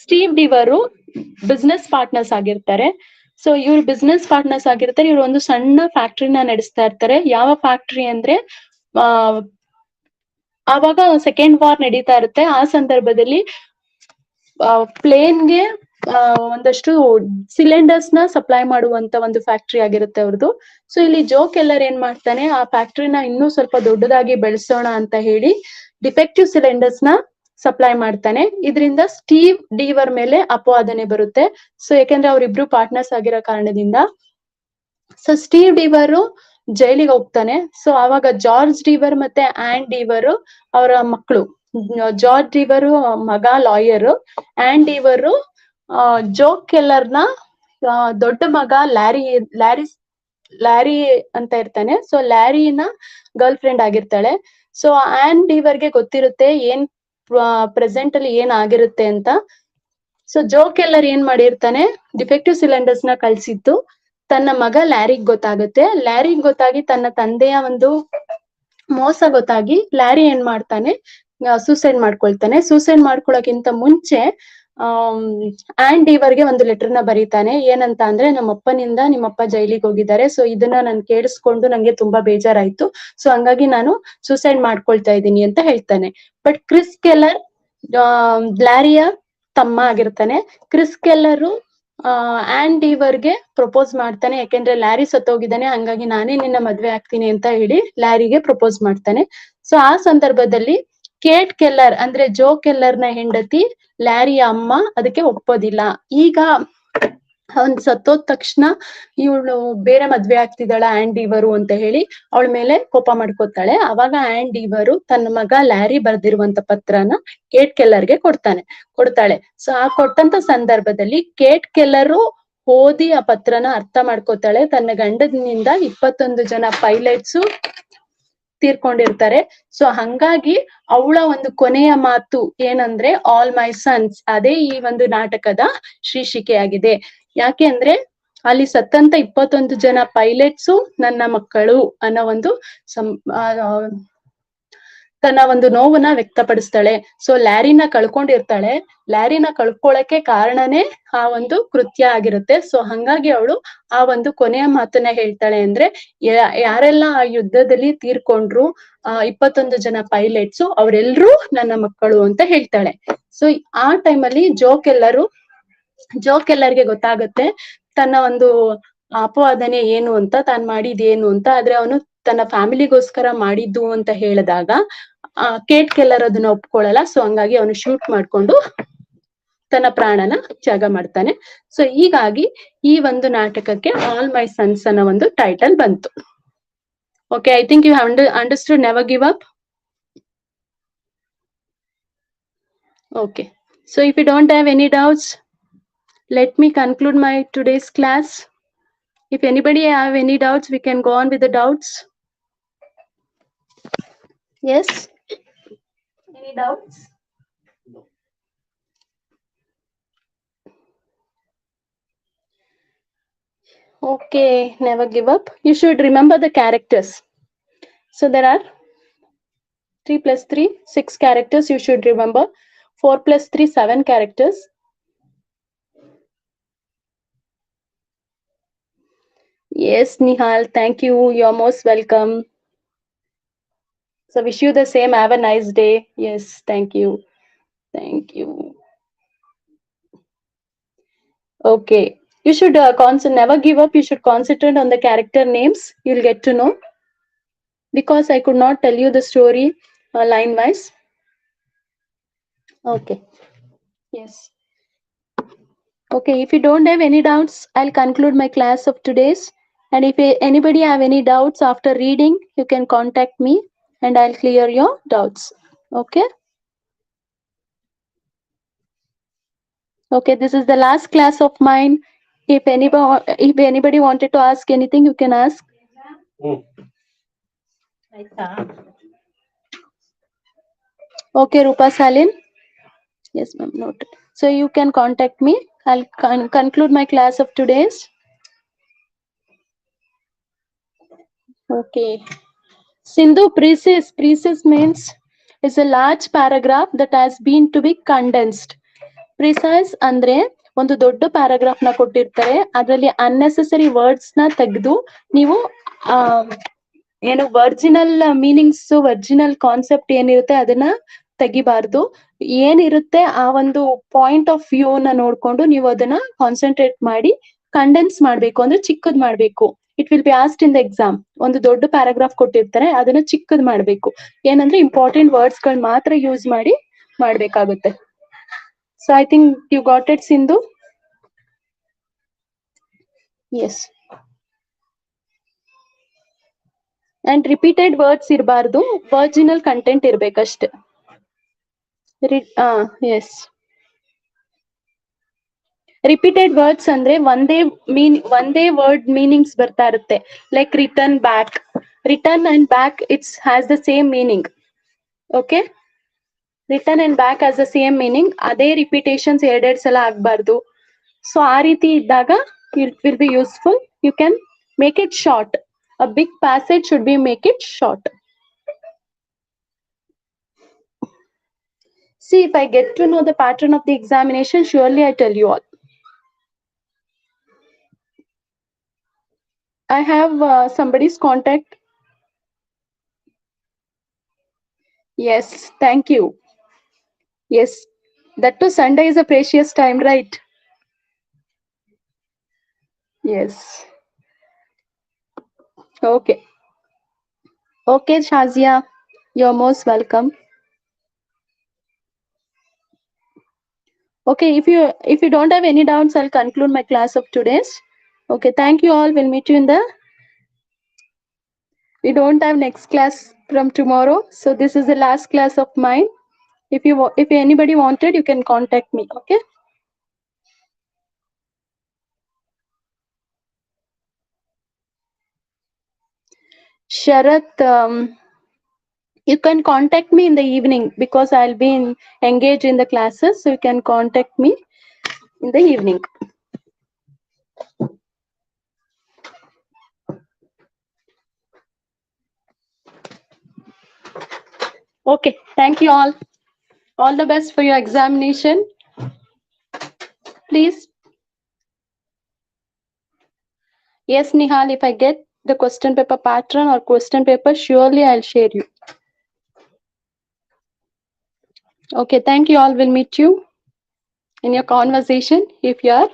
ಸ್ಟೀವ್ ಡಿವರು ಬಿಸ್ನೆಸ್ ಪಾರ್ಟ್ನರ್ಸ್ ಆಗಿರ್ತಾರೆ. ಸೊ ಇವ್ರು ಬಿಸ್ನೆಸ್ ಪಾರ್ಟ್ನರ್ಸ್ ಆಗಿರ್ತಾರೆ. ಇವ್ರು ಒಂದು ಸಣ್ಣ ಫ್ಯಾಕ್ಟ್ರಿನ ನಡೆಸ್ತಾ ಇರ್ತಾರೆ. ಯಾವ ಫ್ಯಾಕ್ಟ್ರಿ ಅಂದ್ರೆ ಆವಾಗ ಸೆಕೆಂಡ್ ವಾರ್ ನಡೀತಾ ಇರುತ್ತೆ. ಆ ಸಂದರ್ಭದಲ್ಲಿ ಪ್ಲೇನ್ಗೆ ಒಂದಷ್ಟು ಸಿಲಿಂಡರ್ಸ್ ನ ಸಪ್ಲೈ ಮಾಡುವಂತ ಒಂದು ಫ್ಯಾಕ್ಟ್ರಿ ಆಗಿರುತ್ತೆ ಅವ್ರದ್ದು. ಸೊ ಇಲ್ಲಿ ಜೋ ಕೆಲ್ಲರ್ ಏನ್ ಮಾಡ್ತಾನೆ, ಆ ಫ್ಯಾಕ್ಟ್ರಿನ ಇನ್ನೂ ಸ್ವಲ್ಪ ದೊಡ್ಡದಾಗಿ ಬೆಳೆಸೋಣ ಅಂತ ಹೇಳಿ ಡಿಫೆಕ್ಟಿವ್ ಸಿಲಿಂಡರ್ಸ್ ನ ಸಪ್ಲೈ ಮಾಡ್ತಾನೆ. ಇದರಿಂದ ಸ್ಟೀವ್ ಡೀವರ್ ಮೇಲೆ ಅಪವಾದನೆ ಬರುತ್ತೆ. ಸೊ ಯಾಕೆಂದ್ರೆ ಅವ್ರಿಬ್ರು ಪಾರ್ಟ್ನರ್ಸ್ ಆಗಿರೋ ಕಾರಣದಿಂದ. ಸೊ ಸ್ಟೀವ್ ಡೀವರ್ ಜೈಲಿಗೆ ಹೋಗ್ತಾನೆ. ಸೊ ಆವಾಗ ಜಾರ್ಜ್ ಡೀವರ್ ಮತ್ತೆ ಆನ್ ಡೀವರ್ ಅವರ ಮಕ್ಕಳು. ಜಾರ್ಜ್ ಡೀವರ್ ಮಗ ಲಾಯರ್, ಆನ್ ಡೀವರ್ ಜೋ ಕೆಲ್ಲರ್ನ ದೊಡ್ಡ ಮಗ ಲ್ಯಾರಿ ಅಂತ ಇರ್ತಾನೆ. ಸೊ ಲ್ಯಾರಿನ ಗರ್ಲ್ ಫ್ರೆಂಡ್ ಆಗಿರ್ತಾಳೆ. ಸೊ ಆನ್ ಡೀವರ್ಗೆ ಗೊತ್ತಿರುತ್ತೆ ಏನ್ ಪ್ರೆಸೆಂಟ್ ಅಲ್ಲಿ ಏನ್ ಆಗಿರುತ್ತೆ ಅಂತ. ಸೊ ಜೋ ಕೆಲ್ಲರ್ ಏನ್ ಮಾಡಿರ್ತಾನೆ, ಡಿಫೆಕ್ಟಿವ್ ಸಿಲಿಂಡರ್ಸ್ ನ ಕಳ್ಸಿದ್ದು ತನ್ನ ಮಗ ಲ್ಯಾರಿಗ್ ಗೊತ್ತಾಗುತ್ತೆ. ಲ್ಯಾರಿಗ್ ಗೊತ್ತಾಗಿ ತನ್ನ ತಂದೆಯ ಒಂದು ಮೋಸ ಗೊತ್ತಾಗಿ ಲ್ಯಾರಿ ಏನ್ ಮಾಡ್ತಾನೆ, ಸೂಸೈಡ್ ಮಾಡ್ಕೊಳ್ತಾನೆ. ಸೂಸೈಡ್ ಮಾಡ್ಕೊಳಕ್ಕಿಂತ ಮುಂಚೆ ಆನ್ ಡೀವರ್ಗೆ ಒಂದು ಲೆಟರ್ನ ಬರೀತಾನೆ. ಏನಂತ ಅಂದ್ರೆ, ನಮ್ಮಪ್ಪನಿಂದ ನಿಮ್ಮಪ್ಪ ಜೈಲಿಗೆ ಹೋಗಿದ್ದಾರೆ, ಸೊ ಇದನ್ನ ನಾನು ಕೇಳಿಸ್ಕೊಂಡು ನಂಗೆ ತುಂಬಾ ಬೇಜಾರಾಯ್ತು, ಸೊ ಹಂಗಾಗಿ ನಾನು ಸೂಸೈಡ್ ಮಾಡ್ಕೊಳ್ತಾ ಇದ್ದೀನಿ ಅಂತ ಹೇಳ್ತಾನೆ. ಬಟ್ ಕ್ರಿಸ್ ಕೆಲ್ಲರ್ ಲ್ಯಾರಿಯ ತಮ್ಮ ಆಗಿರ್ತಾನೆ. ಕ್ರಿಸ್ ಕೆಲ್ಲರು ಆನ್ ಡೀವರ್ಗೆ ಪ್ರಪೋಸ್ ಮಾಡ್ತಾನೆ. ಯಾಕೆಂದ್ರೆ ಲ್ಯಾರಿ ಸತ್ತೋಗಿದ್ದಾನೆ, ಹಂಗಾಗಿ ನಾನೇ ನಿನ್ನ ಮದ್ವೆ ಆಗ್ತೀನಿ ಅಂತ ಹೇಳಿ ಲ್ಯಾರಿಗೆ ಪ್ರಪೋಸ್ ಮಾಡ್ತಾನೆ. ಸೊ ಆ ಸಂದರ್ಭದಲ್ಲಿ ಕೇಟ್ ಕೆಲ್ಲರ್ ಅಂದ್ರೆ ಜೋ ಕೆಲ್ಲರ್ನ ಹೆಂಡತಿ ಲ್ಯಾರಿಯ ಅಮ್ಮ ಅದಕ್ಕೆ ಒಪ್ಪೋದಿಲ್ಲ. ಈಗ ಅವನ್ ಸತ್ತೋದ್ ತಕ್ಷಣ ಇವಳು ಬೇರೆ ಮದ್ವೆ ಆಗ್ತಿದ್ದಾಳ ಆನ್ ಡೀವರು ಅಂತ ಹೇಳಿ ಅವಳ ಮೇಲೆ ಕೋಪ ಮಾಡ್ಕೋತಾಳೆ. ಅವಾಗ ಆನ್ ಡೀವರು ತನ್ನ ಮಗ ಲ್ಯಾರಿ ಬರ್ದಿರುವಂತ ಪತ್ರನ ಕೇಟ್ ಕೆಲ್ಲರ್ಗೆ ಕೊಡ್ತಾಳೆ. ಸೊ ಆ ಕೊಟ್ಟಂತ ಸಂದರ್ಭದಲ್ಲಿ ಕೇಟ್ ಕೆಲ್ಲರು ಓದಿ ಆ ಪತ್ರನ ಅರ್ಥ ಮಾಡ್ಕೋತಾಳೆ. ತನ್ನ ಗಂಡನಿಂದ 21 ಜನ ಪೈಲಟ್ಸು ತೀರ್ಕೊಂಡಿರ್ತಾರೆ. ಸೊ ಹಂಗಾಗಿ ಅವಳ ಒಂದು ಕೊನೆಯ ಮಾತು ಏನಂದ್ರೆ, ಆಲ್ ಮೈ ಸನ್ಸ್, ಅದೇ ಈ ಒಂದು ನಾಟಕದ ಶೀರ್ಷಿಕೆಯಾಗಿದೆ. ಯಾಕೆ ಅಂದ್ರೆ ಅಲ್ಲಿ ಸತ್ತಂತ 21 ಜನ ಪೈಲಟ್ಸು ನನ್ನ ಮಕ್ಕಳು ಅನ್ನೋ ಒಂದು ತನ್ನ ಒಂದು ನೋವನ್ನ ವ್ಯಕ್ತಪಡಿಸ್ತಾಳೆ. ಸೊ ಲ್ಯಾರಿನ ಕಳ್ಕೊಂಡಿರ್ತಾಳೆ. ಲ್ಯಾರಿನ ಕಳ್ಕೊಳಕ್ಕೆ ಕಾರಣನೇ ಆ ಒಂದು ಕೃತ್ಯ ಆಗಿರುತ್ತೆ. ಸೊ ಹಂಗಾಗಿ ಅವಳು ಆ ಒಂದು ಕೊನೆಯ ಮಾತನ್ನ ಹೇಳ್ತಾಳೆ ಅಂದ್ರೆ, ಯಾರೆಲ್ಲ ಆ ಯುದ್ಧದಲ್ಲಿ ತೀರ್ಕೊಂಡ್ರು 21 ಜನ ಪೈಲಟ್ಸು ಅವರೆಲ್ಲರೂ ನನ್ನ ಮಕ್ಕಳು ಅಂತ ಹೇಳ್ತಾಳೆ. ಸೊ ಆ ಟೈಮಲ್ಲಿ ಜೋ ಕೆಲ್ಲರ್ಗೆ ಗೊತ್ತಾಗುತ್ತೆ ತನ್ನ ಒಂದು ಅಪವಾದನೆ ಏನು ಅಂತ, ತಾನ್ ಮಾಡಿದೇನು ಅಂತ. ಆದ್ರೆ ಅವನು ತನ್ನ ಫ್ಯಾಮಿಲಿಗೋಸ್ಕರ ಮಾಡಿದ್ದು ಅಂತ ಹೇಳಿದಾಗ ಕೇಟ್ ಕೆಲ್ಲರ್ ಅದನ್ನ ಒಪ್ಕೊಳ್ಳಲ್ಲ. ಸೊ ಹಂಗಾಗಿ ಅವನು ಶೂಟ್ ಮಾಡ್ಕೊಂಡು ತನ್ನ ಪ್ರಾಣನ ತ್ಯಾಗ ಮಾಡ್ತಾನೆ. ಸೊ ಹೀಗಾಗಿ ಈ ಒಂದು ನಾಟಕಕ್ಕೆ ಆಲ್ ಮೈ ಸನ್ಸ್ ಅನ್ನೋ ಒಂದು ಟೈಟಲ್ ಬಂತು. Okay, I think you have understood never give up. Okay, so if you don't have any doubts, let me conclude my today's class. If anybody have any doubts, we can go on with the doubts. Yes? Any doubts? Okay, never give up. You should remember the characters. So there are 3 plus 3, 6 characters you should remember. 4 plus 3, 7 characters. Yes, Nihal, thank you. You're most welcome. So wish you the same. Have a nice day. Yes, thank you. Thank you. Okay, you should never give up. You should concentrate on the character names. You'll get to know, because I could not tell you the story line wise. Okay. Yes. Okay, if you don't have any doubts, I'll conclude my class of today's. And if anybody have any doubts after reading, you can contact me and I'll clear your doubts. Okay. Okay, this is the last class of mine. If anybody wanted to ask anything, you can ask. Okay, Rupa Salin. Yes, ma'am, noted. So you can contact me. I'll conclude my class of today's. Okay. Sindhu, precise means is a large paragraph that has been to be condensed. Precise ಅಂದ್ರೆ ಒಂದು ದೊಡ್ಡ paragraph ನ ಕೊಟ್ಟಿರ್ತಾರೆ, ಅದರಲ್ಲಿ unnecessary words ನ ತೆಗೆದು ನೀವು ಏನು ಒರಿಜಿನಲ್ ಮೀನಿಂಗ್ಸ್, ಒರಿಜಿನಲ್ ಕಾನ್ಸೆಪ್ಟ್ ಏನಿರುತ್ತೆ ಅದನ್ನ ತೆಗಿಬಾರ್ದು. ಏನಿರುತ್ತೆ ಆ ಒಂದು ಪಾಯಿಂಟ್ ಆಫ್ ವ್ಯೂ ನ ನೋಡ್ಕೊಂಡು ನೀವು ಅದನ್ನ ಕಾನ್ಸಂಟ್ರೇಟ್ ಮಾಡಿ ಕಂಡೆನ್ಸ್ ಮಾಡ್ಬೇಕು, ಅಂದ್ರೆ ಚಿಕ್ಕದ್ ಮಾಡ್ಬೇಕು. It will B asked in the exam. ಒಂದು ದೊಡ್ಡ ಪ್ಯಾರಾಗ್ರಾಫ್ ಕೊಟ್ಟಿರ್ತಾರೆ, ಅದನ್ನ ಚಿಕ್ಕದ್ ಮಾಡ್ಬೇಕು. ಏನಂದ್ರೆ ಇಂಪಾರ್ಟೆಂಟ್ ವರ್ಡ್ಸ್ ಗಳು ಮಾತ್ರ ಯೂಸ್ ಮಾಡಿ ಮಾಡ್ಬೇಕಾಗುತ್ತೆ. So I think you got it, Sindhu. Yes. And repeated words ಇರಬಾರ್ದು, ಒರಿಜಿನಲ್ ಕಂಟೆಂಟ್ ಇರ್ಬೇಕಷ್ಟೆ. Yes. ರಿಪೀಟೆಡ್ ವರ್ಡ್ಸ್ ಅಂದ್ರೆ ಒಂದೇ ವರ್ಡ್ ಮೀನಿಂಗ್ಸ್ ಬರ್ತಾ ಇರುತ್ತೆ. Like return back and back, it's has the same meaning. Okay, return and back has the same meaning. ಅದೇ repetitions ಎರಡೆರಡು ಸಲ ಆಗ್ಬಾರ್ದು. ಸೊ ಆ ರೀತಿ ಇದ್ದಾಗ it will be useful. you can make it short. A big passage should be make it short. See, if I get to know the pattern of the examination, surely I tell you all. I have somebody's contact. Yes, thank you. Yes, that too Sunday is a precious time, right? Yes. Okay. Okay, Shazia, you're most welcome. Okay, if you don't have any doubts, I'll conclude my class of today's. Okay, thank you all. We'll meet you in the. We don't have next class from tomorrow, so this is the last class of mine. If anybody wanted, you can contact me. Okay. Sharath, you can contact me in the evening because I'll be engaged in the classes, so you can contact me in the evening. Okay, thank you all. All the best for your examination. Please. Yes, Nihal, if I get the question paper pattern or question paper, surely I'll share you. Okay, thank you all. We'll meet you in your conversation if you are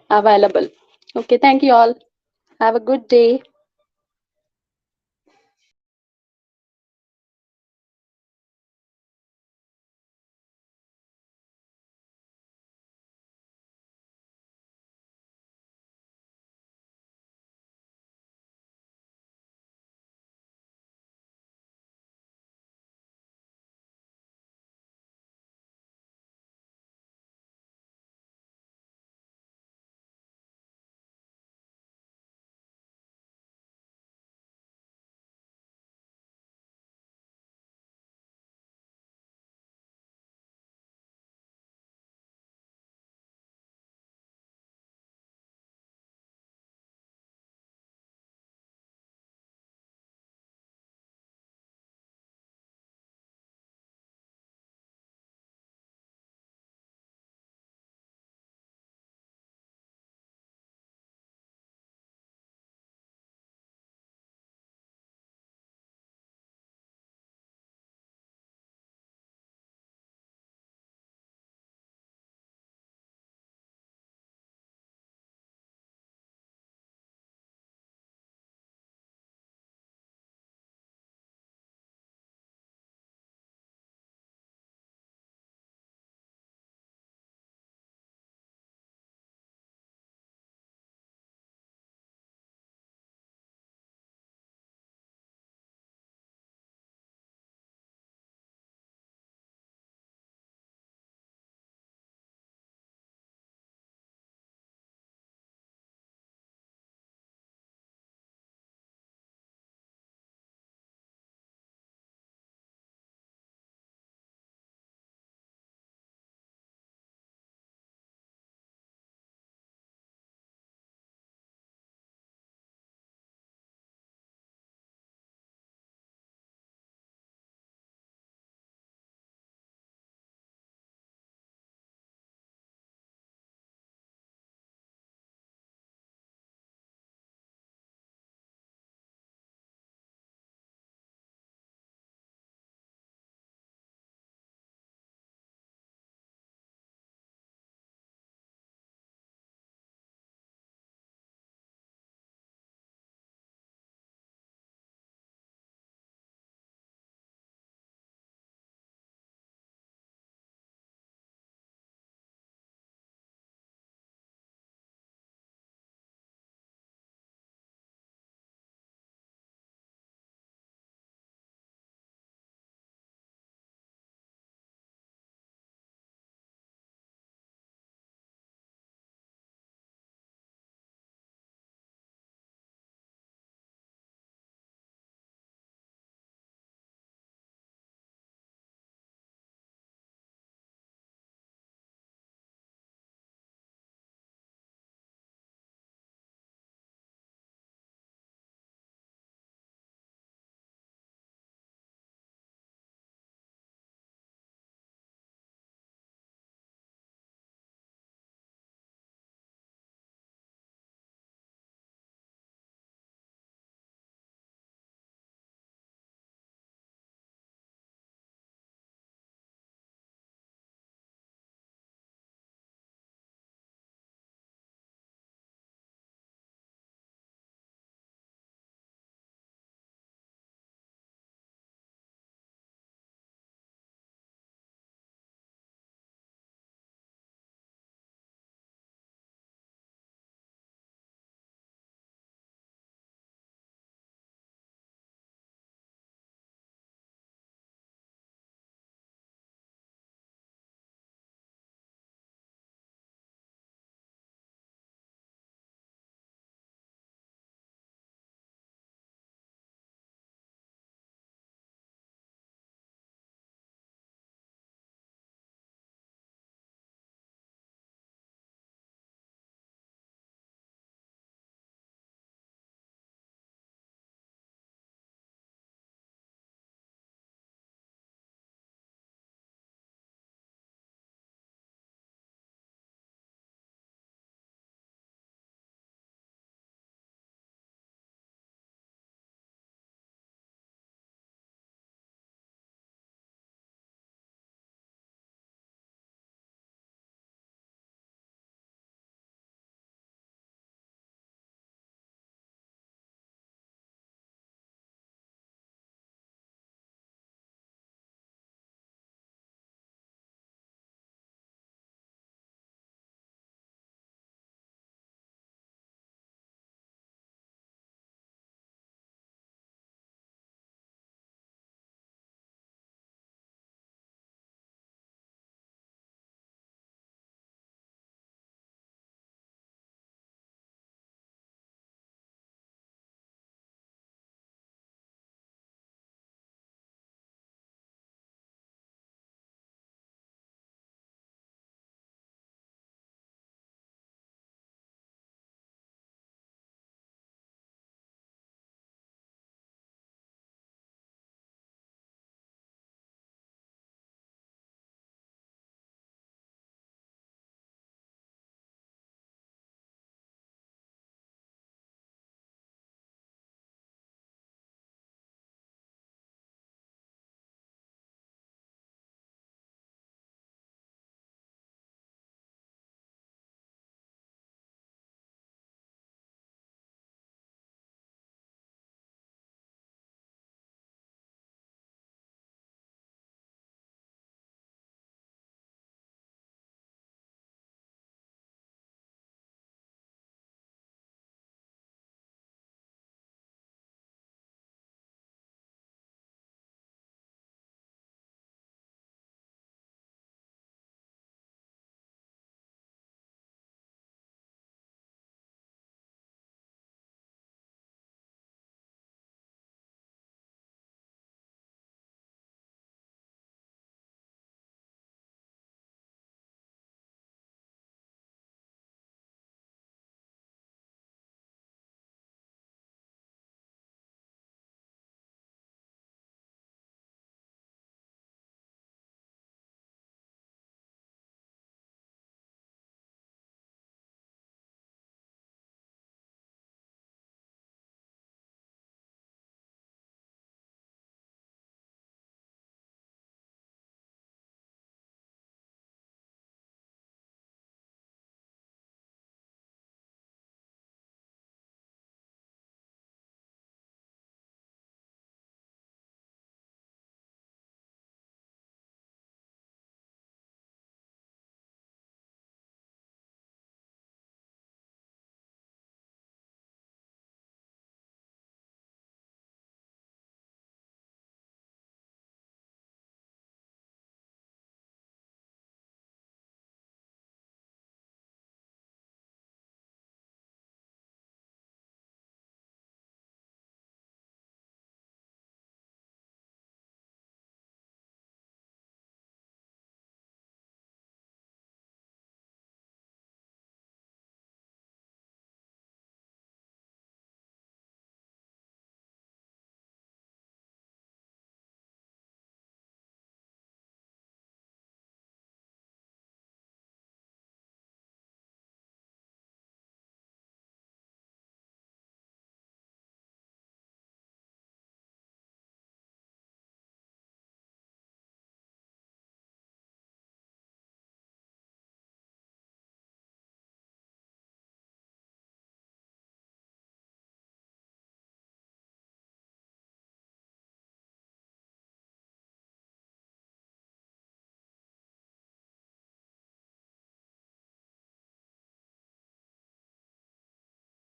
available. Okay, thank you all. Have a good day.